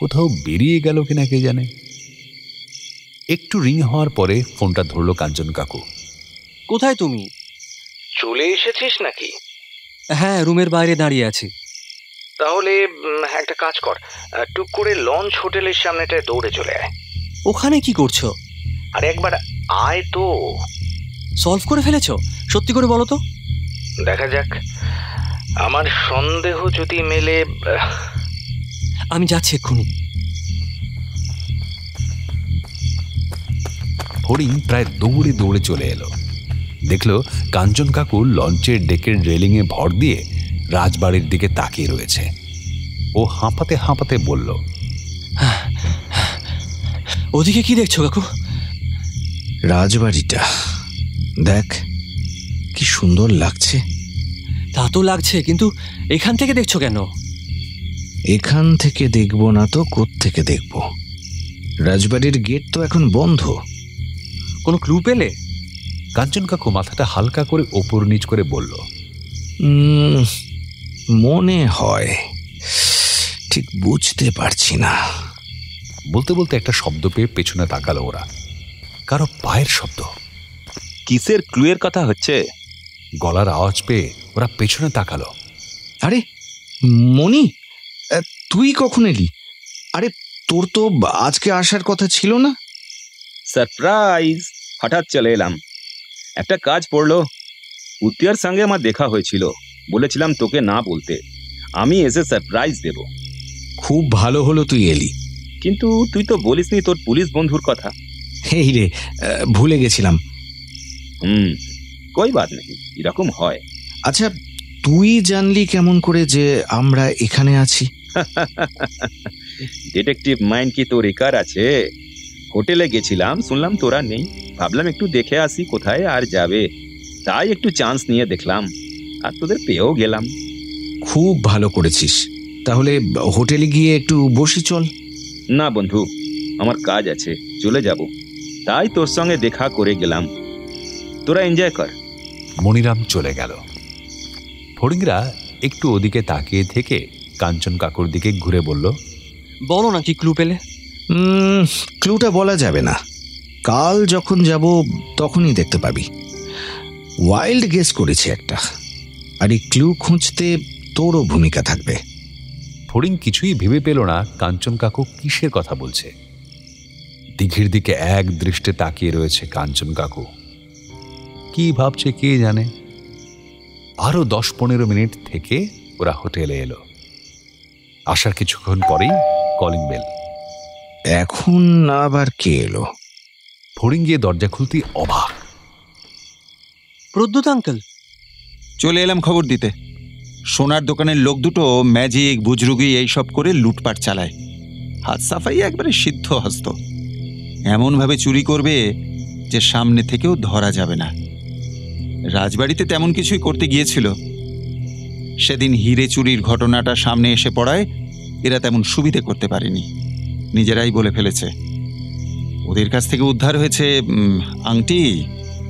কোথাও বেরিয়ে গেল কিনা কে জানে। একটু রিং হওয়ার পরে ফোনটা ধরলো কাঞ্চন কাকু। কোথায় তুমি? চলে এসেছিস নাকি? হ্যাঁ, রুমের বাইরে দাঁড়িয়ে আছি। তাহলে একটা কাজ কর, টুক করে লঞ্চ হোটেলের সামনেটায় দৌড়ে চলে আয়। ওখানে কি করছো? আর একবার আয় তো। সলভ করে ফেলেছো? সত্যি করে বলো তো। দেখা যাক, আমার সন্দেহ যদি মেলে। আমি যাচ্ছি এক্ষুনি। ফড়িং প্রায় দৌড়ে দৌড়ে চলে এলো। দেখলো কাঞ্চন কাকু লঞ্চের ডেকের রেলিংয়ে ভর দিয়ে রাজবাড়ির দিকে তাকিয়ে রয়েছে। ও হাঁপাতে হাঁপাতে বলল, ওদিকে কি দেখছো কাকু? রাজবাড়িটা দেখ, কি সুন্দর লাগছে। তা তো লাগছে, কিন্তু এখান থেকে দেখছো কেন? এখান থেকে দেখবো না তো কোত্থেকে দেখবো? রাজবাড়ির গেট তো এখন বন্ধ। কোনো ক্লু পেলে? কাঞ্চন কাকু মাথাটা হালকা করে ওপর নিচ করে বলল, মনে হয়, ঠিক বুঝতে পারছি না। বলতে বলতে একটা শব্দ পেয়ে পেছনে তাকালো ওরা। কারো পায়ের শব্দ। কিসের ক্লুয়ের কথা হচ্ছে? গলার আওয়াজ পেয়ে ওরা পেছনে তাকালো। আরে মনি, তুই কখন এলি? আরে তোর তো আজকে আসার কথা ছিল না। সারপ্রাইজ, হঠাৎ চলে এলাম। একটা কাজ পড়লো। উত্তিয়ার সঙ্গে আমার দেখা হয়েছিল, বলেছিলাম তোকে না বলতে। আমি এসে সারপ্রাইজ দেব। খুব ভালো হলো তুই এলি। কিন্তু তুই তো বলিসনি তোর পুলিশ বন্ধুর কথা। এই রে, ভুলে গেছিলাম। কই বাত নেই, এরকম হয়। আচ্ছা, তুই জানলি কেমন করে যে আমরা এখানে আছি? ডিটেকটিভ মাইন্ড কি তোর একার আছে? হোটেলে গেছিলাম, শুনলাম তোরা নেই, ভাবলাম একটু দেখে আসি কোথায় আর যাবে, তাই একটু চান্স নিয়ে দেখলাম, আর তোদের পেয়েও গেলাম। খুব ভালো করেছিস। তাহলে হোটেলে গিয়ে একটু বসি চল। না বন্ধু, আমার কাজ আছে, চলে যাব, তাই তোর সঙ্গে দেখা করে গেলাম। তোরা এনজয় কর। মনিরাম চলে গেল। ফড়িংরা একটু ওদিকে তাকিয়ে থেকে কাঞ্চন কাকুর দিকে ঘুরে বলল, বলো না কি ক্লু পেলে? ক্লুটা বলা যাবে না, কাল যখন যাব তখনই দেখতে পাবি। ওয়াইল্ড গেস করেছি একটা, আর এই ক্লু খুঁজতে তোরও ভূমিকা থাকবে। ফড়িং কিছুই ভেবে পেল না কাঞ্চন কাকু কিসের কথা বলছে। দিঘির দিকে এক দৃষ্টে তাকিয়ে রয়েছে কাঞ্চন কাকু। কি ভাবছে কে জানে। আরো 10-15 মিনিট থেকে ওরা হোটেলে এলো। আসার কিছুক্ষণ পরেই কলিং বেল। এখন আবার কে এলো? ফড়িং গিয়ে দরজা খুলতেই অবাক। প্রদ্যুৎ আঙ্কেল। চলে এলাম খবর দিতে। সোনার দোকানের লোক দুটো ম্যাজিক বুজরুগি এইসব করে লুটপাট চালায়। হাত সাফাই একবারে সিদ্ধ হস্ত। এমনভাবে চুরি করবে যে সামনে থেকেও ধরা যাবে না। রাজবাড়িতে তেমন কিছুই করতে গিয়েছিল, সেদিন হিরে চুরির ঘটনাটা সামনে এসে পড়ায় এরা তেমন সুবিধে করতে পারেনি, নিজেরাই বলে ফেলেছে। ওদের কাছ থেকে উদ্ধার হয়েছে আংটি,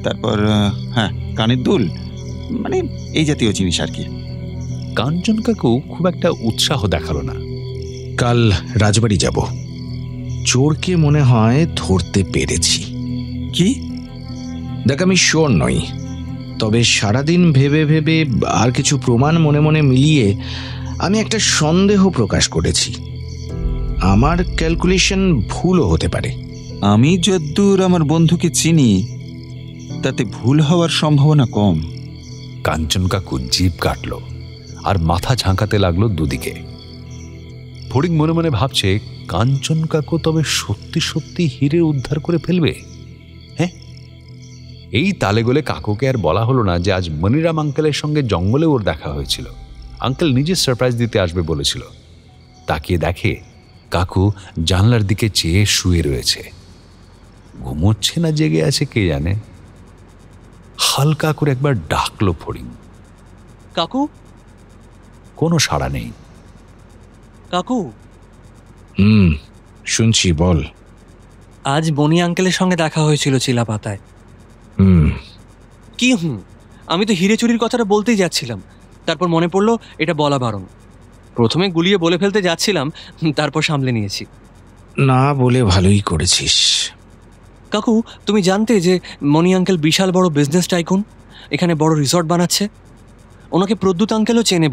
তারপর হ্যাঁ কানের দুল, মানে এই জাতীয় জিনিস আর কি। কাঞ্চন কাকু খুব একটা উৎসাহ দেখালো না। কাল রাজবাড়ি যাব, চোরকে মনে হয় ধরতে পেরেছি। কি? দেখ, আমি শিওর নই, তবে সারাদিন ভেবে ভেবে আর কিছু প্রমাণ মনে মনে মিলিয়ে আমি একটা সন্দেহ প্রকাশ করেছি। আমার ক্যালকুলেশন ভুলও হতে পারে। আমি যদ্দূর আমার বন্ধুকে চিনি তাতে ভুল হওয়ার সম্ভাবনা কম। কাঞ্চন কাকু জিভ কাটল আর মাথা ঝাঁকাতে লাগলো দুদিকে। ফড়িং মনে মনে ভাবছে, কাঞ্চন কাকু তবে সত্যি সত্যি হিরে উদ্ধার করে ফেলবে। হ্যাঁ, এই তালেগোলে কাকুকে আর বলা হলো না যে আজ মনিরাম আঙ্কেলের সঙ্গে জঙ্গলে ওর দেখা হয়েছিল। আঙ্কেল নিজে সারপ্রাইজ দিতে আসবে বলেছিল। তাকিয়ে দেখে কাকু জানলার দিকে চেয়ে শুয়ে রয়েছে। ঘুমোচ্ছে না জেগে আছে কে জানে। হালকা করে একবার ডাকলো ফড়িং, কাকু। কোনো সাড়া নেই। কাকু। শুনছি, বল। আজ বনি আঙ্কেলের সঙ্গে দেখা হয়েছিল চিলাপাতায়। কি আমি তো হিরে চুরির কথাটা বলতেই যাচ্ছিলাম, তারপর মনে পড়লো এটা বলা বারণ। প্রথমে গুলিয়ে বলে ফেলতে যাচ্ছিলাম, তারপর সামলে নিয়েছি। না বলে ভালোই করেছিস। কাকু, তুমি জানতে যে মনি আঙ্কেল বিশাল বড় বিজনেস টাইকুন, এখানে বড় রিসর্ট বানাচ্ছে। ওনাকে প্রদ্যুৎ আঙ্কেলও চেনে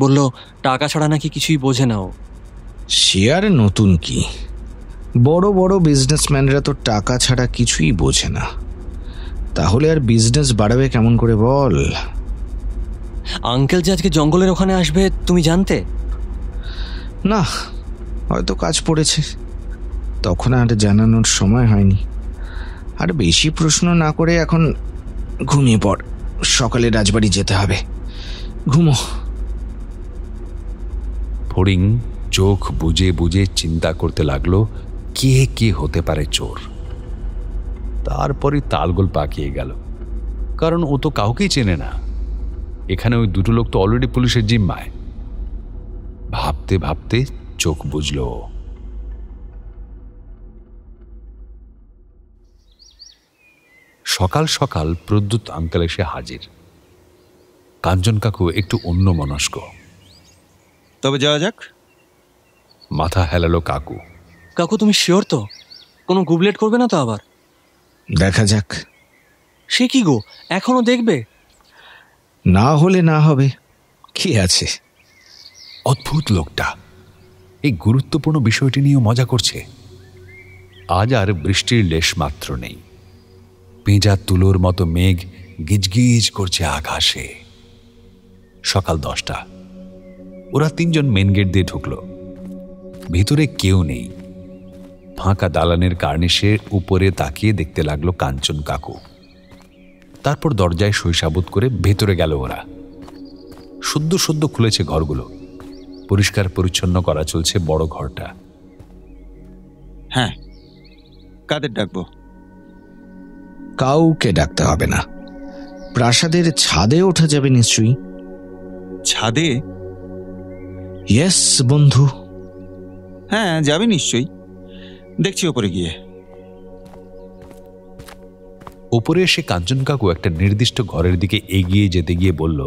বলল টাকা ছাড়া নাকি কিছুই বোঝে না ও। সে আর নতুন কি, বড় বড় বিজনেসম্যানরা তো টাকা ছাড়া কিছুই বোঝে না। তাহলে আর বিজনেস বাড়াবে কেমন করে বল? আঙ্কেল যে আজকে জঙ্গলের ওখানে আসবে তুমি জানতে? না, হয়তো কাজ পড়েছে, তখন আর জানানোর সময় হয়নি। আর বেশি প্রশ্ন না করে এখন ঘুমিয়ে পড়, সকালে রাজবাড়ি যেতে হবে। ঘুমো। ফড়িং চোখ বুজে বুজে চিন্তা করতে লাগলো কে কে হতে পারে চোর। তারপরে তালগোল পাকিয়ে গেল, কারণ ও তো কাউকেই চেনে না। এখানে ওই দুটো লোক তো অলরেডি পুলিশের জিম্মায়। ভাবতে ভাবতে চোখ বুঝল। সকাল সকাল প্রদ্যুৎ আঙ্কেল এসে হাজির। কাঞ্চন কাকু একটু অন্যমনস্ক। তবে যাওয়া যাক। মাথা হেলালো কাকু। কাকু, তুমি শিওর তো? কোনো গুবলেট করবে না তো আবার? দেখা যাক। সে কি গো, এখনো দেখবে? না হলে না হবে, কি আছে। অদ্ভুত লোকটা এই গুরুত্বপূর্ণ বিষয়টি নিয়ে মজা করছে। আজ আর বৃষ্টির লেশ মাত্র নেই। পেঁজা তুলোর মতো মেঘ গিজগিজ করছে আকাশে। সকাল 10টা। ওরা 3 জন মেন গেট দিয়ে ঢুকলো। ভিতরে কেউ নেই। ফাঁকা দালানের কার্নিশের উপরে তাকিয়ে দেখতে লাগলো কাঞ্চন কাকু। তারপর দরজায় সইসাবুত করে ভেতরে গেল ওরা। সদ্য সদ্য খুলেছে ঘরগুলো, পরিষ্কার পরিচ্ছন্ন করা চলছে বড় ঘরটা। হ্যাঁ, কাদের ডাকবো? কাউকে ডাকতে হবে না, প্রাসাদের ছাদে ওঠা যাবে নিশ্চয়ই। ছাদে? ইয়েস বন্ধু। হ্যাঁ, যাবে নিশ্চয়ই, দেখছি ওপরে গিয়ে। ওপরে এসে কাঞ্চন কাকু একটা নির্দিষ্ট ঘরের দিকে এগিয়ে যেতে গিয়ে বলল,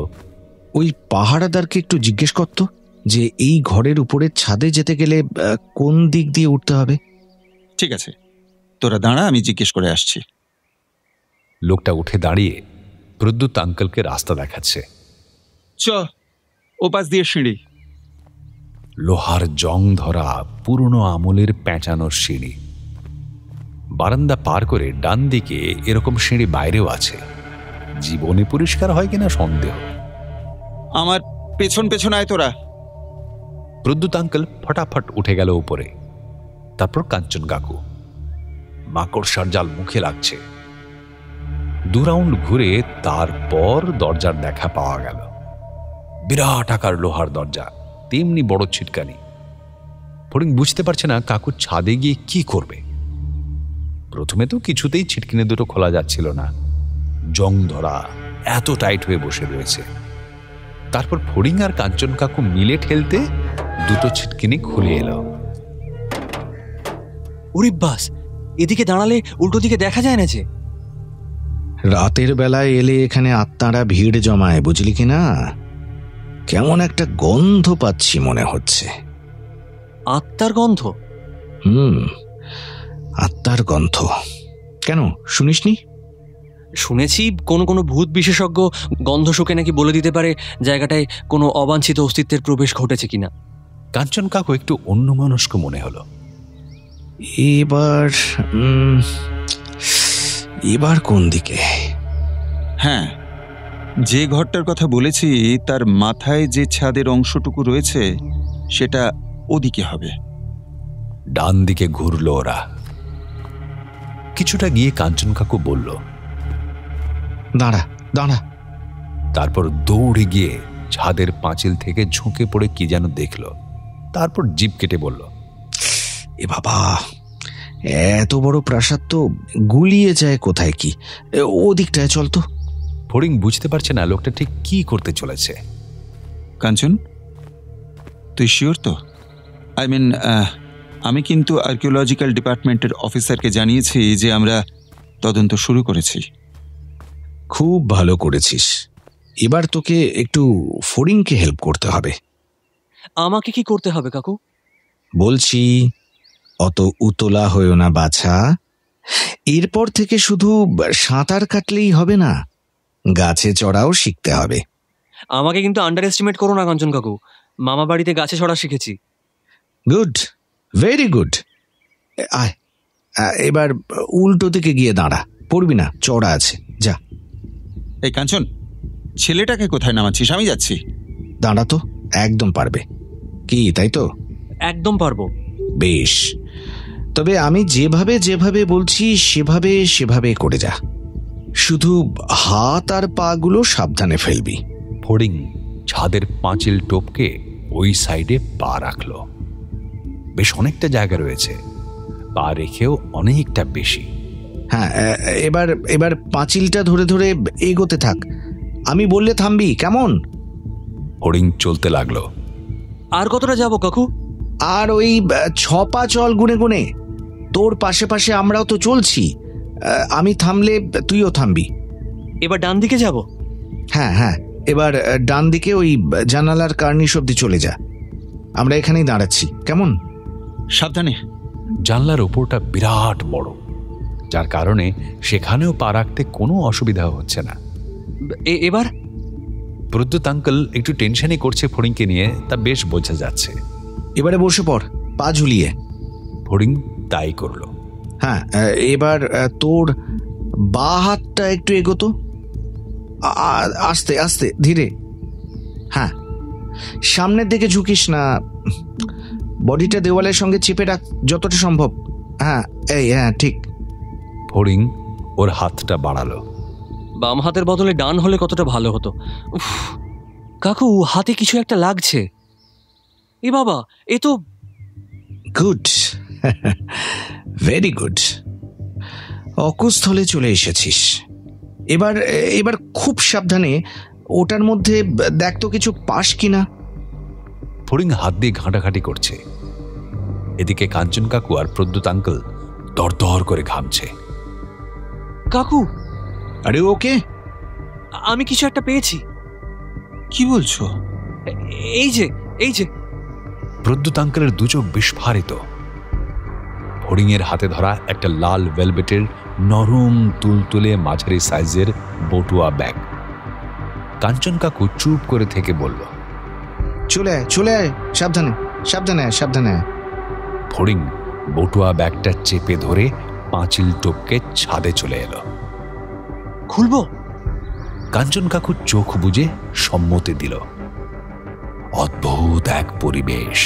ওই পাহারাদারকে একটু জিজ্ঞেস করত যে এই ঘরের উপরের ছাদে যেতে গেলে কোন দিক দিয়ে উঠতে হবে। ঠিক আছে, তোরা দাঁড়া, আমি জিজ্ঞেস করে আসছি। লোকটা উঠে দাঁড়িয়ে প্রদ্যুৎ আঙ্কেলকে রাস্তা দেখাচ্ছে। চ, ও পাশ দিয়ে সিঁড়ি। লোহার জং ধরা পুরনো আমলের পেঁচানোর সিঁড়ি। বারান্দা পার করে ডান দিকে এরকম সিঁড়ি বাইরেও আছে। জীবনে পরিষ্কার হয় কিনা সন্দেহ। আমার পেছন পেছন আয় তোরা। প্রদ্যুৎ আঙ্কেল ফটাফট উঠে গেল উপরে। তারপর কাঞ্চন কাকু। মাকড়সার জাল মুখে লাগছে। 2 রাউন্ড ঘুরে তারপর দরজার দেখা পাওয়া গেল। বিরাট আকার লোহার দরজা, তেমনি বড় ছিটকানি। ফড়িং বুঝতে পারছে না কাকু ছাদে গিয়ে কি করবে। প্রথমে তো কিছুতেই ছিটকিনি দুটো খোলা যাচ্ছিল না, জং ধরা, এত টাইট হয়ে বসে রয়েছে। তারপর ফড়িং আর কাঞ্চন কাকু মিলে ঠেলতে দুটো ছিটকিনি খুলে এলো। ওরে বাস, এদিকে দাঁড়ালে উল্টো দিকে দেখা যায় না যে। রাতের বেলায় এলে এখানে আত্মারা ভিড় জমায়, বুঝলি কিনা? কেমন একটা গন্ধ পাচ্ছি মনে হচ্ছে। আত্মার গন্ধ? আত্মার গন্ধ। কেন, শুনিসনি? শুনেছি কোনো কোনো ভূত বিশেষজ্ঞ গন্ধ শুকে নাকি বলে দিতে পারে জায়গাটায় কোনো অবাঞ্ছিত অস্তিত্বের প্রবেশ ঘটেছে কিনা। কাঞ্চন কাকু একটু অন্যমনস্ক মনে হলো। এবার কোন দিকে? হ্যাঁ, যে ঘরটার কথা বলেছি তার মাথায় যে ছাদের অংশটুকু রয়েছে সেটা ওদিকে হবে। ডান দিকে ঘুরল ওরা। কিছুটা গিয়ে কাঞ্চন কাকু বলল, দাঁড়া দাঁড়া। তারপর দৌড়ে গিয়ে ছাদের পাঁচিল থেকে ঝুঁকে পড়ে কি যেন দেখল। তারপর জিভ কেটে বলল, এ বাবা, এত বড় প্রাসাদ তো গুলিয়ে যায় কোথায় কি। ওদিকটায় চল তো। ফড়িং বুঝতে পারছে না লোকটা ঠিক কি করতে চলেছে। কাঞ্চন, তুই শিওর তো? আমি কিন্তু আর্কিওলজিক্যাল ডিপার্টমেন্টের অফিসারকে জানিয়েছি যে আমরা তদন্ত শুরু করেছি। খুব ভালো করেছিস। এবার তোকে একটু ফড়িংকে হেল্প করতে হবে। আমাকে কি করতে হবে কাকু? বলছি, অত উতলা হয়েও না বাছা। এরপর থেকে শুধু সাঁতার কাটলেই হবে না, গাছে চড়াও শিখতে হবে। আমাকে কিন্তু আন্ডার এস্টিমেট করো না কাঞ্চন কাকু। মামা বাড়িতে গাছে চড়া শিখেছি। Good, very good. আয়, এবার উল্টো দিকে গিয়ে দাঁড়া। পড়বি না, চড়া আছে, যা। এই কাঞ্চন, ছেলেটাকে কোথায় নামাচ্ছিস? আমি যাচ্ছি। দাঁড়া তো, একদম পারবে। কি, তাই তো? একদম পারবো। বেশ, তবে আমি যেভাবে যেভাবে বলছি সেভাবে সেভাবে করে যা। শুধু হাত আর পাগুলো সাবধানে ফেলবি। ফড়িং ছাদের পাঁচিল টপকে ওই সাইডে পা রাখল। বেশ অনেকটা জায়গা রয়েছে, পা রেখেও অনেকটা বেশি। হ্যাঁ, এবার পাঁচিলটা ধরে ধরে এগোতে থাক। আমি বললে থামবি, কেমন? ফড়িং চলতে লাগলো। আর কতটা যাব কাকু? আর ওই 6 পা চল গুনে গুনে। তোর পাশে পাশে আমরাও তো চলছি। আমি থামলে তুইও থামবি। এবার ডান দিকে যাব? হ্যাঁ হ্যাঁ, এবার ডান দিকে ওই জানালার কার্নিশ অব্দি চলে যা। আমরা এখানেই দাঁড়াচ্ছি, কেমন? সাবধানে। জানলার ওপরটা বিরাট বড়, যার কারণে সেখানেও পা রাখতে কোনো অসুবিধা হচ্ছে না। এবার প্রদ্যুৎ আঙ্কেল একটু টেনশনই করছে ফড়িংকে নিয়ে, তা বেশ বোঝা যাচ্ছে। এবারে বসে পড়, পা ঝুলিয়ে। ফড়িং তাই করলো। হ্যাঁ, এবার তোর বা হাতটা একটু এগোতো, আস্তে আস্তে, ধীরে। হ্যাঁ, সামনের দিকে ঝুঁকিস না, বডিটা দেওয়ালের সঙ্গে চেপে রাখ যতটা সম্ভব। হ্যাঁ, এই, হ্যাঁ, ঠিক। ফড়িং ওর হাতটা বাড়ালো। বাম হাতের বদলে ডান হলে কতটা ভালো হতো। কাকু, হাতে কিছু একটা লাগছে। এ বাবা, এ তো গুড, ভেরি গুড। অকুস্থলে চলে এসেছিস। এবার খুব সাবধানে ওটার মধ্যে দেখ তো কিছু পাস কিনা। ফড়িং হাত দিয়ে ঘাঁটাঘাঁটি করছে। এদিকে কাঞ্চন কাকু আর প্রদ্যুৎ আঙ্কেল দরদর করে ঘামছে। কাকু, আরে ওকে, আমি কিছু একটা পেয়েছি। কি বলছো? এই যে প্রদ্যুৎ আঙ্কেলের দুচোখ বিস্ফারিত। ফড়িংয়ের হাতে ধরা একটা লাল ভেলভেটের নরম তুলতুলে মাঝারি সাইজের বটুয়া ব্যাগ। কাঞ্চন কাকু চুপ করে থেকে বলল, চলে আয়, সাবধানে। ফড়িং বটুয়া ব্যাগটা চেপে ধরে পাঁচিল টপকে ছাদে চলে এলো। খুলবো? কাঞ্চন কাকু চোখ বুজে সম্মতি দিল। অদ্ভুত এক পরিবেশ।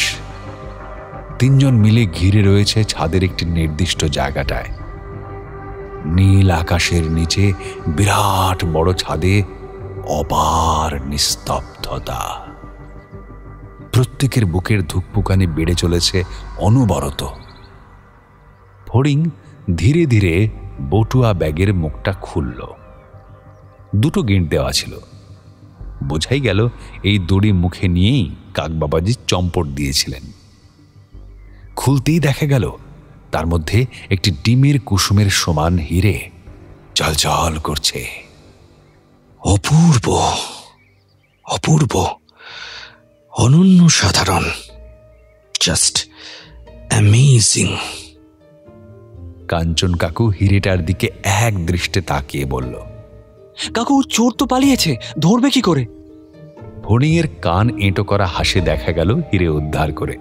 তিনজন মিলে ঘিরে রয়েছে ছাদের একটি নির্দিষ্ট জায়গাটায়। নীল আকাশের নিচে বিরাট বড় ছাদে অপার নিস্তব্ধতা। প্রত্যেকের বুকের ধুকপুকানি বেড়ে চলেছে অনবরত। ফড়িং ধীরে ধীরে বটুয়া ব্যাগের মুখটা খুলল। দুটো গিঁট দেওয়া ছিল। বোঝাই গেল এই দড়ি মুখে নিয়েই কাকবাবাজি চম্পট দিয়েছিলেন। খুলতেই দেখা গেল তার মধ্যে একটি ডিমের কুসুমের সমান হিরে ঝলঝল করছে। অপূর্ব, অনন্য, সাধারণ, জাস্ট অ্যামেজিং। কাঞ্চন কাকু হিরেটার দিকে এক দৃষ্টে তাকিয়ে বলল, কাকু চোর তো পালিয়েছে, ধরবে কি করে? ফড়িংয়ের কান এঁটো করা হাসি দেখা গেল হিরে উদ্ধার করে।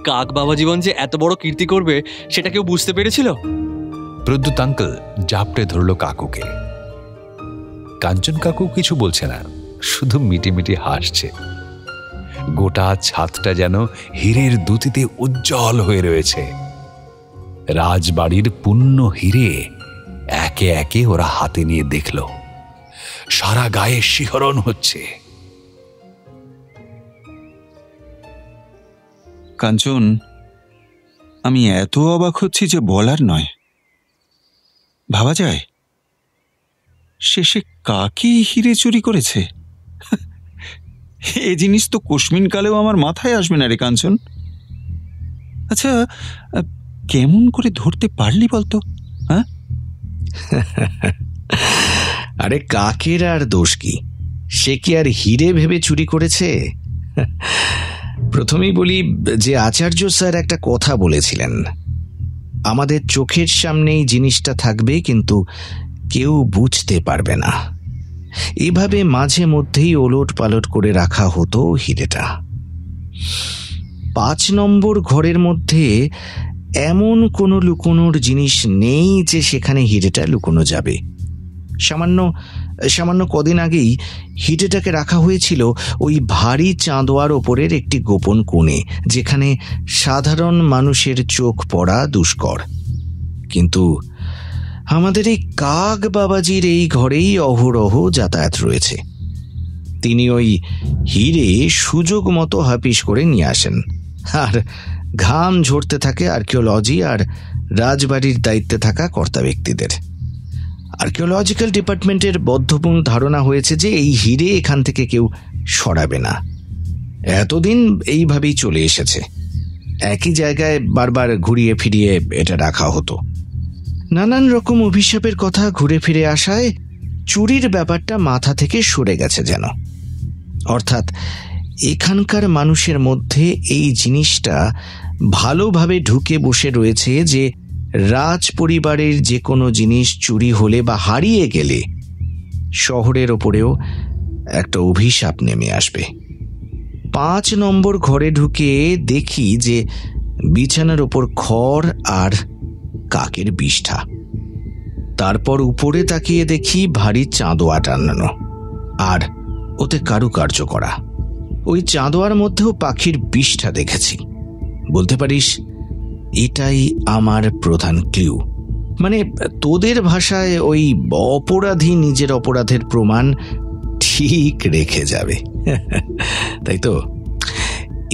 কাক বাবা জীবন যে এত বড় কীর্তি করবে সেটা কেউ বুঝতে পেরেছিল? প্রদ্যুৎ আঙ্কেল জাপটে ধরল কাকুকে। কাঞ্চন কাকু কিছু বলছে না, শুধু মিটিমিটি হাসছে। গোটা ছাদটা যেন হীরের দ্যুতিতে উজ্জ্বল হয়ে রয়েছে। রাজবাড়ির পুণ্য হীরে একে একে ওরা হাতে নিয়ে দেখল। সারা গায়ে শিহরণ হচ্ছে। কাঞ্চন, আমি এত অবাক হচ্ছি যে বলার নয়। ভাবা যায় শেষে কাকই হিরে চুরি করেছে? এ জিনিস তো কোশমিন কালেও আমার মাথায় আসবে না রে কাঞ্চন। আচ্ছা, কেমন করে ধরতে পারলি বলতো? হ্যাঁ, আরে কাকের আর দোষ কি? সে কি আর হিরে ভেবে চুরি করেছে? প্রথমেই বলি যে আচার্য স্যার একটা কথা বলেছিলেন, আমাদের চোখের সামনেই জিনিসটা থাকবে কিন্তু কেউ বুঝতে পারবে না। এভাবে মাঝে মধ্যেই ওলট পালট করে রাখা হতো হিরেটা। 5 নম্বর ঘরের মধ্যে এমন কোনো লুকোনোর জিনিস নেই যে সেখানে হিরেটা লুকোনো যাবে। সামান্য কদিন আগেই হিরেটাকে রাখা হয়েছিল ওই ভারী চাঁদোয়ার ওপরের একটি গোপন কোণে, যেখানে সাধারণ মানুষের চোখ পড়া দুষ্কর। কিন্তু আমাদের এই কাক বাবাজির এই ঘরেই অহরহ যাতায়াত রয়েছে। তিনি ওই হিরে সুযোগ মতো হাপিস করে নিয়ে আসেন, আর ঘাম ঝরতে থাকে আর্কিওলজি আর রাজবাড়ির দায়িত্বে থাকা কর্তা ব্যক্তিদের। আর্কিওলজিক্যাল ডিপার্টমেন্টের বদ্ধমূল ধারণা হয়েছে যে এই হিরে এখান থেকে কেউ সরাবে না। এতদিন এইভাবেই চলে এসেছে। একই জায়গায় বারবার ঘুরিয়ে ফিরিয়ে এটা রাখা হতো। নানান রকম অভিশাপের কথা ঘুরে ফিরে আসায় চুরির ব্যাপারটা মাথা থেকে সরে গেছে যেন। অর্থাৎ এখানকার মানুষের মধ্যে এই জিনিসটা ভালোভাবে ঢুকে বসে রয়েছে যে রাজ পরিবারের যে কোনো জিনিস চুরি হলে বা হারিয়ে গেলে শহরের ওপরেও একটা অভিশাপ নেমে আসবে। 5 নম্বর ঘরে ঢুকে দেখি যে বিছানার ওপর খড় আর কাকের বিষ্ঠা। তারপর উপরে তাকিয়ে দেখি ভারী চাঁদোয়া টানানো আর ওতে কারুকার্য করা। ওই চাঁদোয়ার মধ্যেও পাখির বিষ্ঠা দেখেছি। বলতে পারিস এটাই আমার প্রধান ক্লু। মানে তোদের ভাষায় ওই অপরাধী নিজের অপরাধের প্রমাণ ঠিক রেখে যাবে, তাই তো?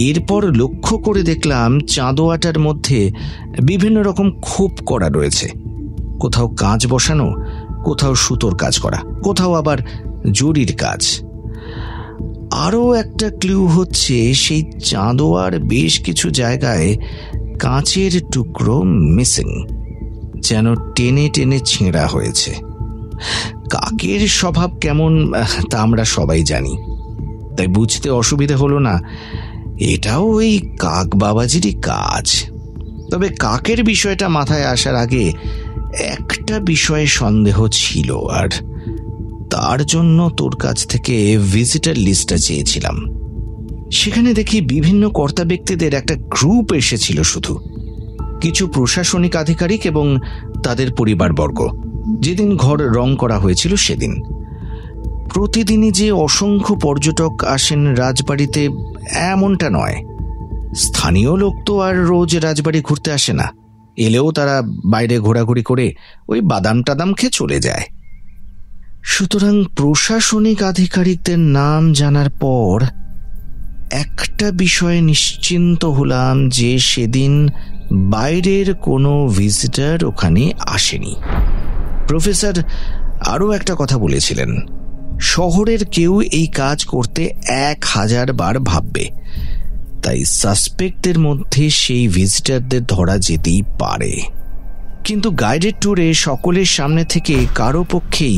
এরপর লক্ষ্য করে দেখলাম চাঁদোয়াটার মধ্যে বিভিন্ন রকম খোপ করা রয়েছে। কোথাও কাঁচ বসানো, কোথাও সুতোর কাজ করা, কোথাও আবার জরির কাজ। আরও একটা ক্লু হচ্ছে সেই চাঁদোয়ার বেশ কিছু জায়গায় কাঁচের টুকরো মিসিং, যেন টেনে টেনে ছেঁড়া হয়েছে। কাকের স্বভাব কেমন তা আমরা সবাই জানি, তাই বুঝতে অসুবিধা হলো না এটাও ওই কাক বাবাজিরই কাজ। তবে কাকের বিষয়টা মাথায় আসার আগে একটা বিষয়ে সন্দেহ ছিল, আর তার জন্য তোর কাছ থেকে ভিজিটার লিস্টটা চেয়েছিলাম। সেখানে দেখি বিভিন্ন কর্তা ব্যক্তিদের একটা গ্রুপ এসেছিল, শুধু কিছু প্রশাসনিক আধিকারিক এবং তাদের পরিবারবর্গ। যেদিন ঘর রং করা হয়েছিল সেদিন। প্রতিদিনই যে অসংখ্য পর্যটক আসেন রাজবাড়িতে এমনটা নয়। স্থানীয় লোক তো আর রোজ রাজবাড়ি ঘুরতে আসে না, এলেও তারা বাইরে ঘোরাঘুরি করে ওই বাদাম টাদাম খেয়ে চলে যায়। সুতরাং প্রশাসনিক আধিকারিকদের নাম জানার পর একটা বিষয়ে নিশ্চিন্ত হলাম যে সেদিন বাইরের কোনো ভিজিটার ওখানে আসেনি। প্রফেসর আরও একটা কথা বলেছিলেন, শহরের কেউ এই কাজ করতে 1000 বার ভাববে, তাই সাসপেক্টদের মধ্যে সেই ভিজিটারদের ধরা যেতেই পারে। কিন্তু গাইডেড ট্যুরে সকলের সামনে থেকে কারো পক্ষেই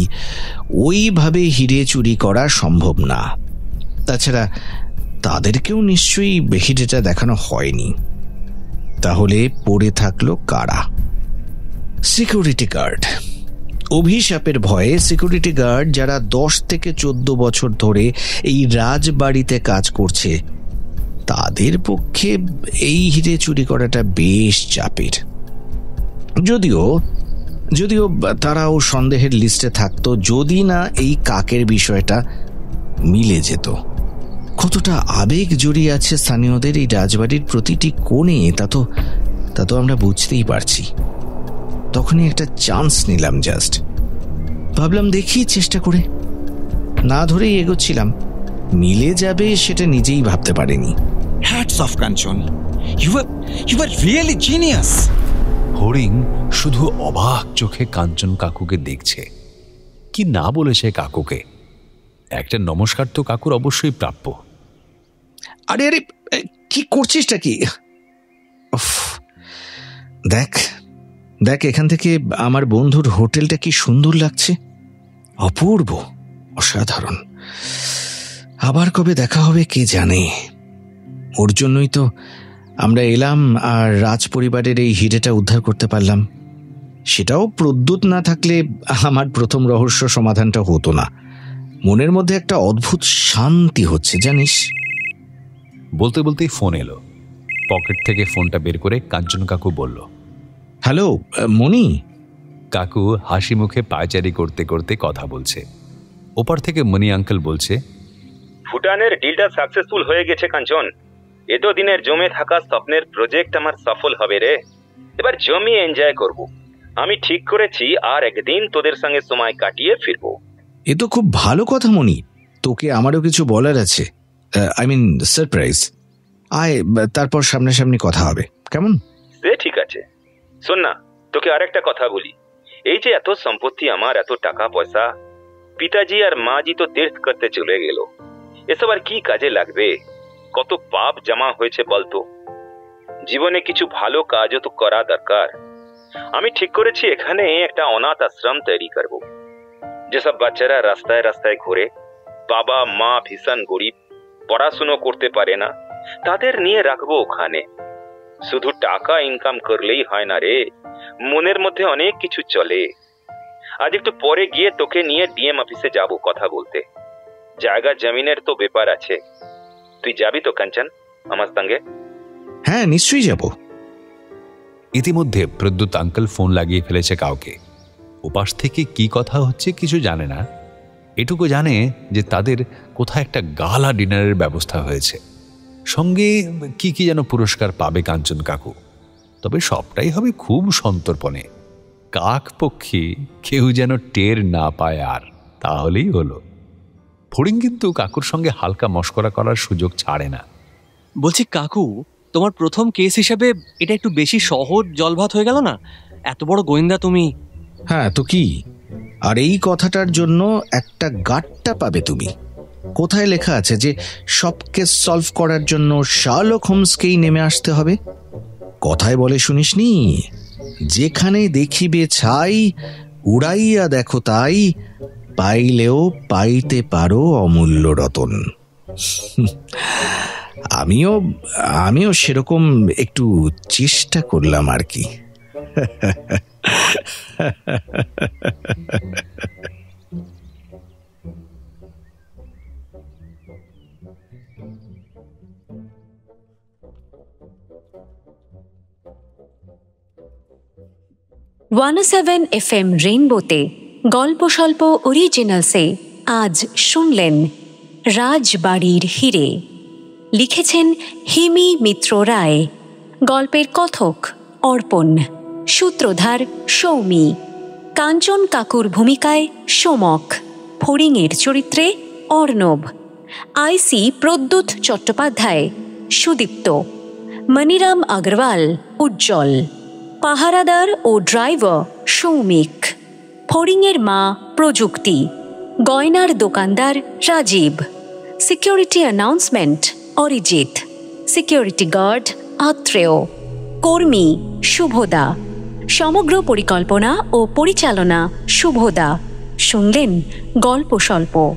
ওইভাবে হিরে চুরি করা সম্ভব না। তাছাড়া তাদেরকেও নিশ্চয়ই হিরেটা দেখানো হয়নি। তাহলে পড়ে থাকলো কারা? Security guard. অভিশাপের ভয়ে সিকিউরিটি গার্ড যারা 10 থেকে 14 বছর ধরে এই রাজবাড়িতে কাজ করছে, তাদের পক্ষে এই হিরে চুরি করাটা বেশ চাপের। যদিও তারাও সন্দেহের লিস্টে থাকতো যদি না এই কাকের বিষয়টা মিলে যেত। কতটা আবেগ জড়িয়ে আছে স্থানীয়দের এই রাজবাড়ির প্রতিটি কোণে তা তো আমরা বুঝতেই পারছি। তখনই একটা চান্স নিলাম, জাস্ট ভাবলাম দেখি চেষ্টা করে। না ধরেই এগোচ্ছিলাম, মিলে যাবে সেটা নিজেই ভাবতে পারিনি। Hats off Kanchan, you are really genius. হরিং শুধু অবাক চোখে কাঞ্চন কাকুকে দেখছে। কি না বলেছে কাকুকে? একটা নমস্কার তো কাকুর অবশ্যই প্রাপ্য। আরে আরে কি করছিসটা কি? দেখ এখান থেকে আমার বন্ধুর হোটেলটা কি সুন্দর লাগছে, অপূর্ব, অসাধারণ। আবার কবে দেখা হবে কে জানে। ওর জন্যই তো আমরা এলাম আর রাজ পরিবারের এই হিরেটা উদ্ধার করতে পারলাম। সেটাও প্রদ্যুৎ না থাকলে আমার প্রথম রহস্য সমাধানটা হতো না। মনের মধ্যে একটা অদ্ভুত শান্তি হচ্ছে জানিস। বলতে বলতেই ফোন এলো। পকেট থেকে ফোনটা বের করে কাঞ্চন কাকু বলল, হ্যালো মণি। কাকু হাসি মুখে পায়চারি করতে করতে কথা বলছে। ওপার থেকে মণি আঙ্কেল বলছে, ভুটানের ডিলটা সাকসেসফুল হয়ে গেছে কাঞ্চন। এতদিনের জমে থাকা স্বপ্নের প্রজেক্ট আমার সফল হবে রে। এবার জমিয়ে এনজয় করব। আমি ঠিক করেছি আর একদিন তোদের সঙ্গে সময় কাটিয়ে ফিরবো। এ তো খুব ভালো কথা মণি, তোকে আমারও কিছু বলার আছে। I mean surprise. আয়, তারপর সামনাসামনি কথা হবে, কেমন? সে ঠিক আছে। শোন না, তোকে আরেকটা কথা বলি। এই যে এত সম্পত্তি আমার, এত টাকা পয়সা, পিতাজি আর মাজি তো তীর্থ করতে চলে গেল। এসব আর কি কাজে লাগবে? কত পাপ জমা হয়েছে বলতো। জীবনে কিছু ভালো কাজও তো করা দরকার। আমি ঠিক করেছি এখানে একটা অনাথ আশ্রম তৈরি করব। যেসব বাচ্চারা রাস্তায় রাস্তায় ঘুরে, বাবা মা ভীষণ গরিব, পড়াশুনো করতে পারে না, তাদের নিয়ে রাখবো ওখানে। শুধু টাকা ইনকাম করলেই হয় না রে, মনের মধ্যে অনেক কিছু চলে। আজ একটু পরে গিয়ে তোকে নিয়ে ডিএম অফিসে যাব কথা বলতে। জায়গা জমিনের তো ব্যাপার আছে। তুই যাবি তো কাঞ্চন আমার সঙ্গে? হ্যাঁ, নিশ্চয়ই যাব। ইতিমধ্যে প্রদ্যুৎ আঙ্কেল ফোন লাগিয়ে ফেলেছে কাউকে। ওপাশ থেকে কি কথা হচ্ছে কিছু জানে না। এটুকু জানে যে তাদের কোথায় একটা গালা ডিনারের ব্যবস্থা হয়েছে, সঙ্গে কি কি যেন পুরস্কার পাবে কাঞ্চন কাকু। তবে সবটাই হবে খুব সন্তর্পণে, কাক পক্ষী কেউ যেন টের না পায়, আর তাহলেই হলো। ফড়িং কিন্তু কাকুর সঙ্গে হালকা মশকরা করার সুযোগ ছাড়ে না। বলছি কাকু, তোমার প্রথম কেস হিসেবে এটা একটু বেশি সহজ জলভাত হয়ে গেল না? এত বড় গোয়েন্দা তুমি। হ্যাঁ তো কি, আর এই কথাটার জন্য একটা গাট্টা পাবে তুমি। কোথায় লেখা আছে যে সব কেস সলভ করার জন্য শার্লক হোমসকেই নেমে আসতে হবে? কথায় বলে শুনিসনি, যেখানে দেখিবে ছাই, উড়াইয়া দেখো তাই, পাইলেও পাইতে পারো অমূল্য রতন। আমিও সেরকম একটু চেষ্টা করলাম আর কি। ওয়ান-7 FM রেইনবোতে গল্প স্বল্প অরিজিনালসে আজ শুনলেন রাজবাড়ির হিরে। লিখেছেন হিমি মিত্র রায়। গল্পের কথক অর্পণ, সূত্রধার সৌমি, কাঞ্চন কাকুর ভূমিকায় সোমক, ফড়িংয়ের চরিত্রে অর্ণব, আইসি প্রদ্যুৎ চট্টোপাধ্যায় সুদীপ্ত, মনিরাম আগরওয়াল উজ্জ্বল, পাহারাদার ও ড্রাইভার সৌমিক, ফড়িংয়ের মা প্রযুক্তি, গয়নার দোকানদার Rajib, security announcement Arijit, security guard Atreya, কর্মী শুভদা, সমগ্র পরিকল্পনা ও পরিচালনা শুভদা। শুনলেন গল্প স্বল্প।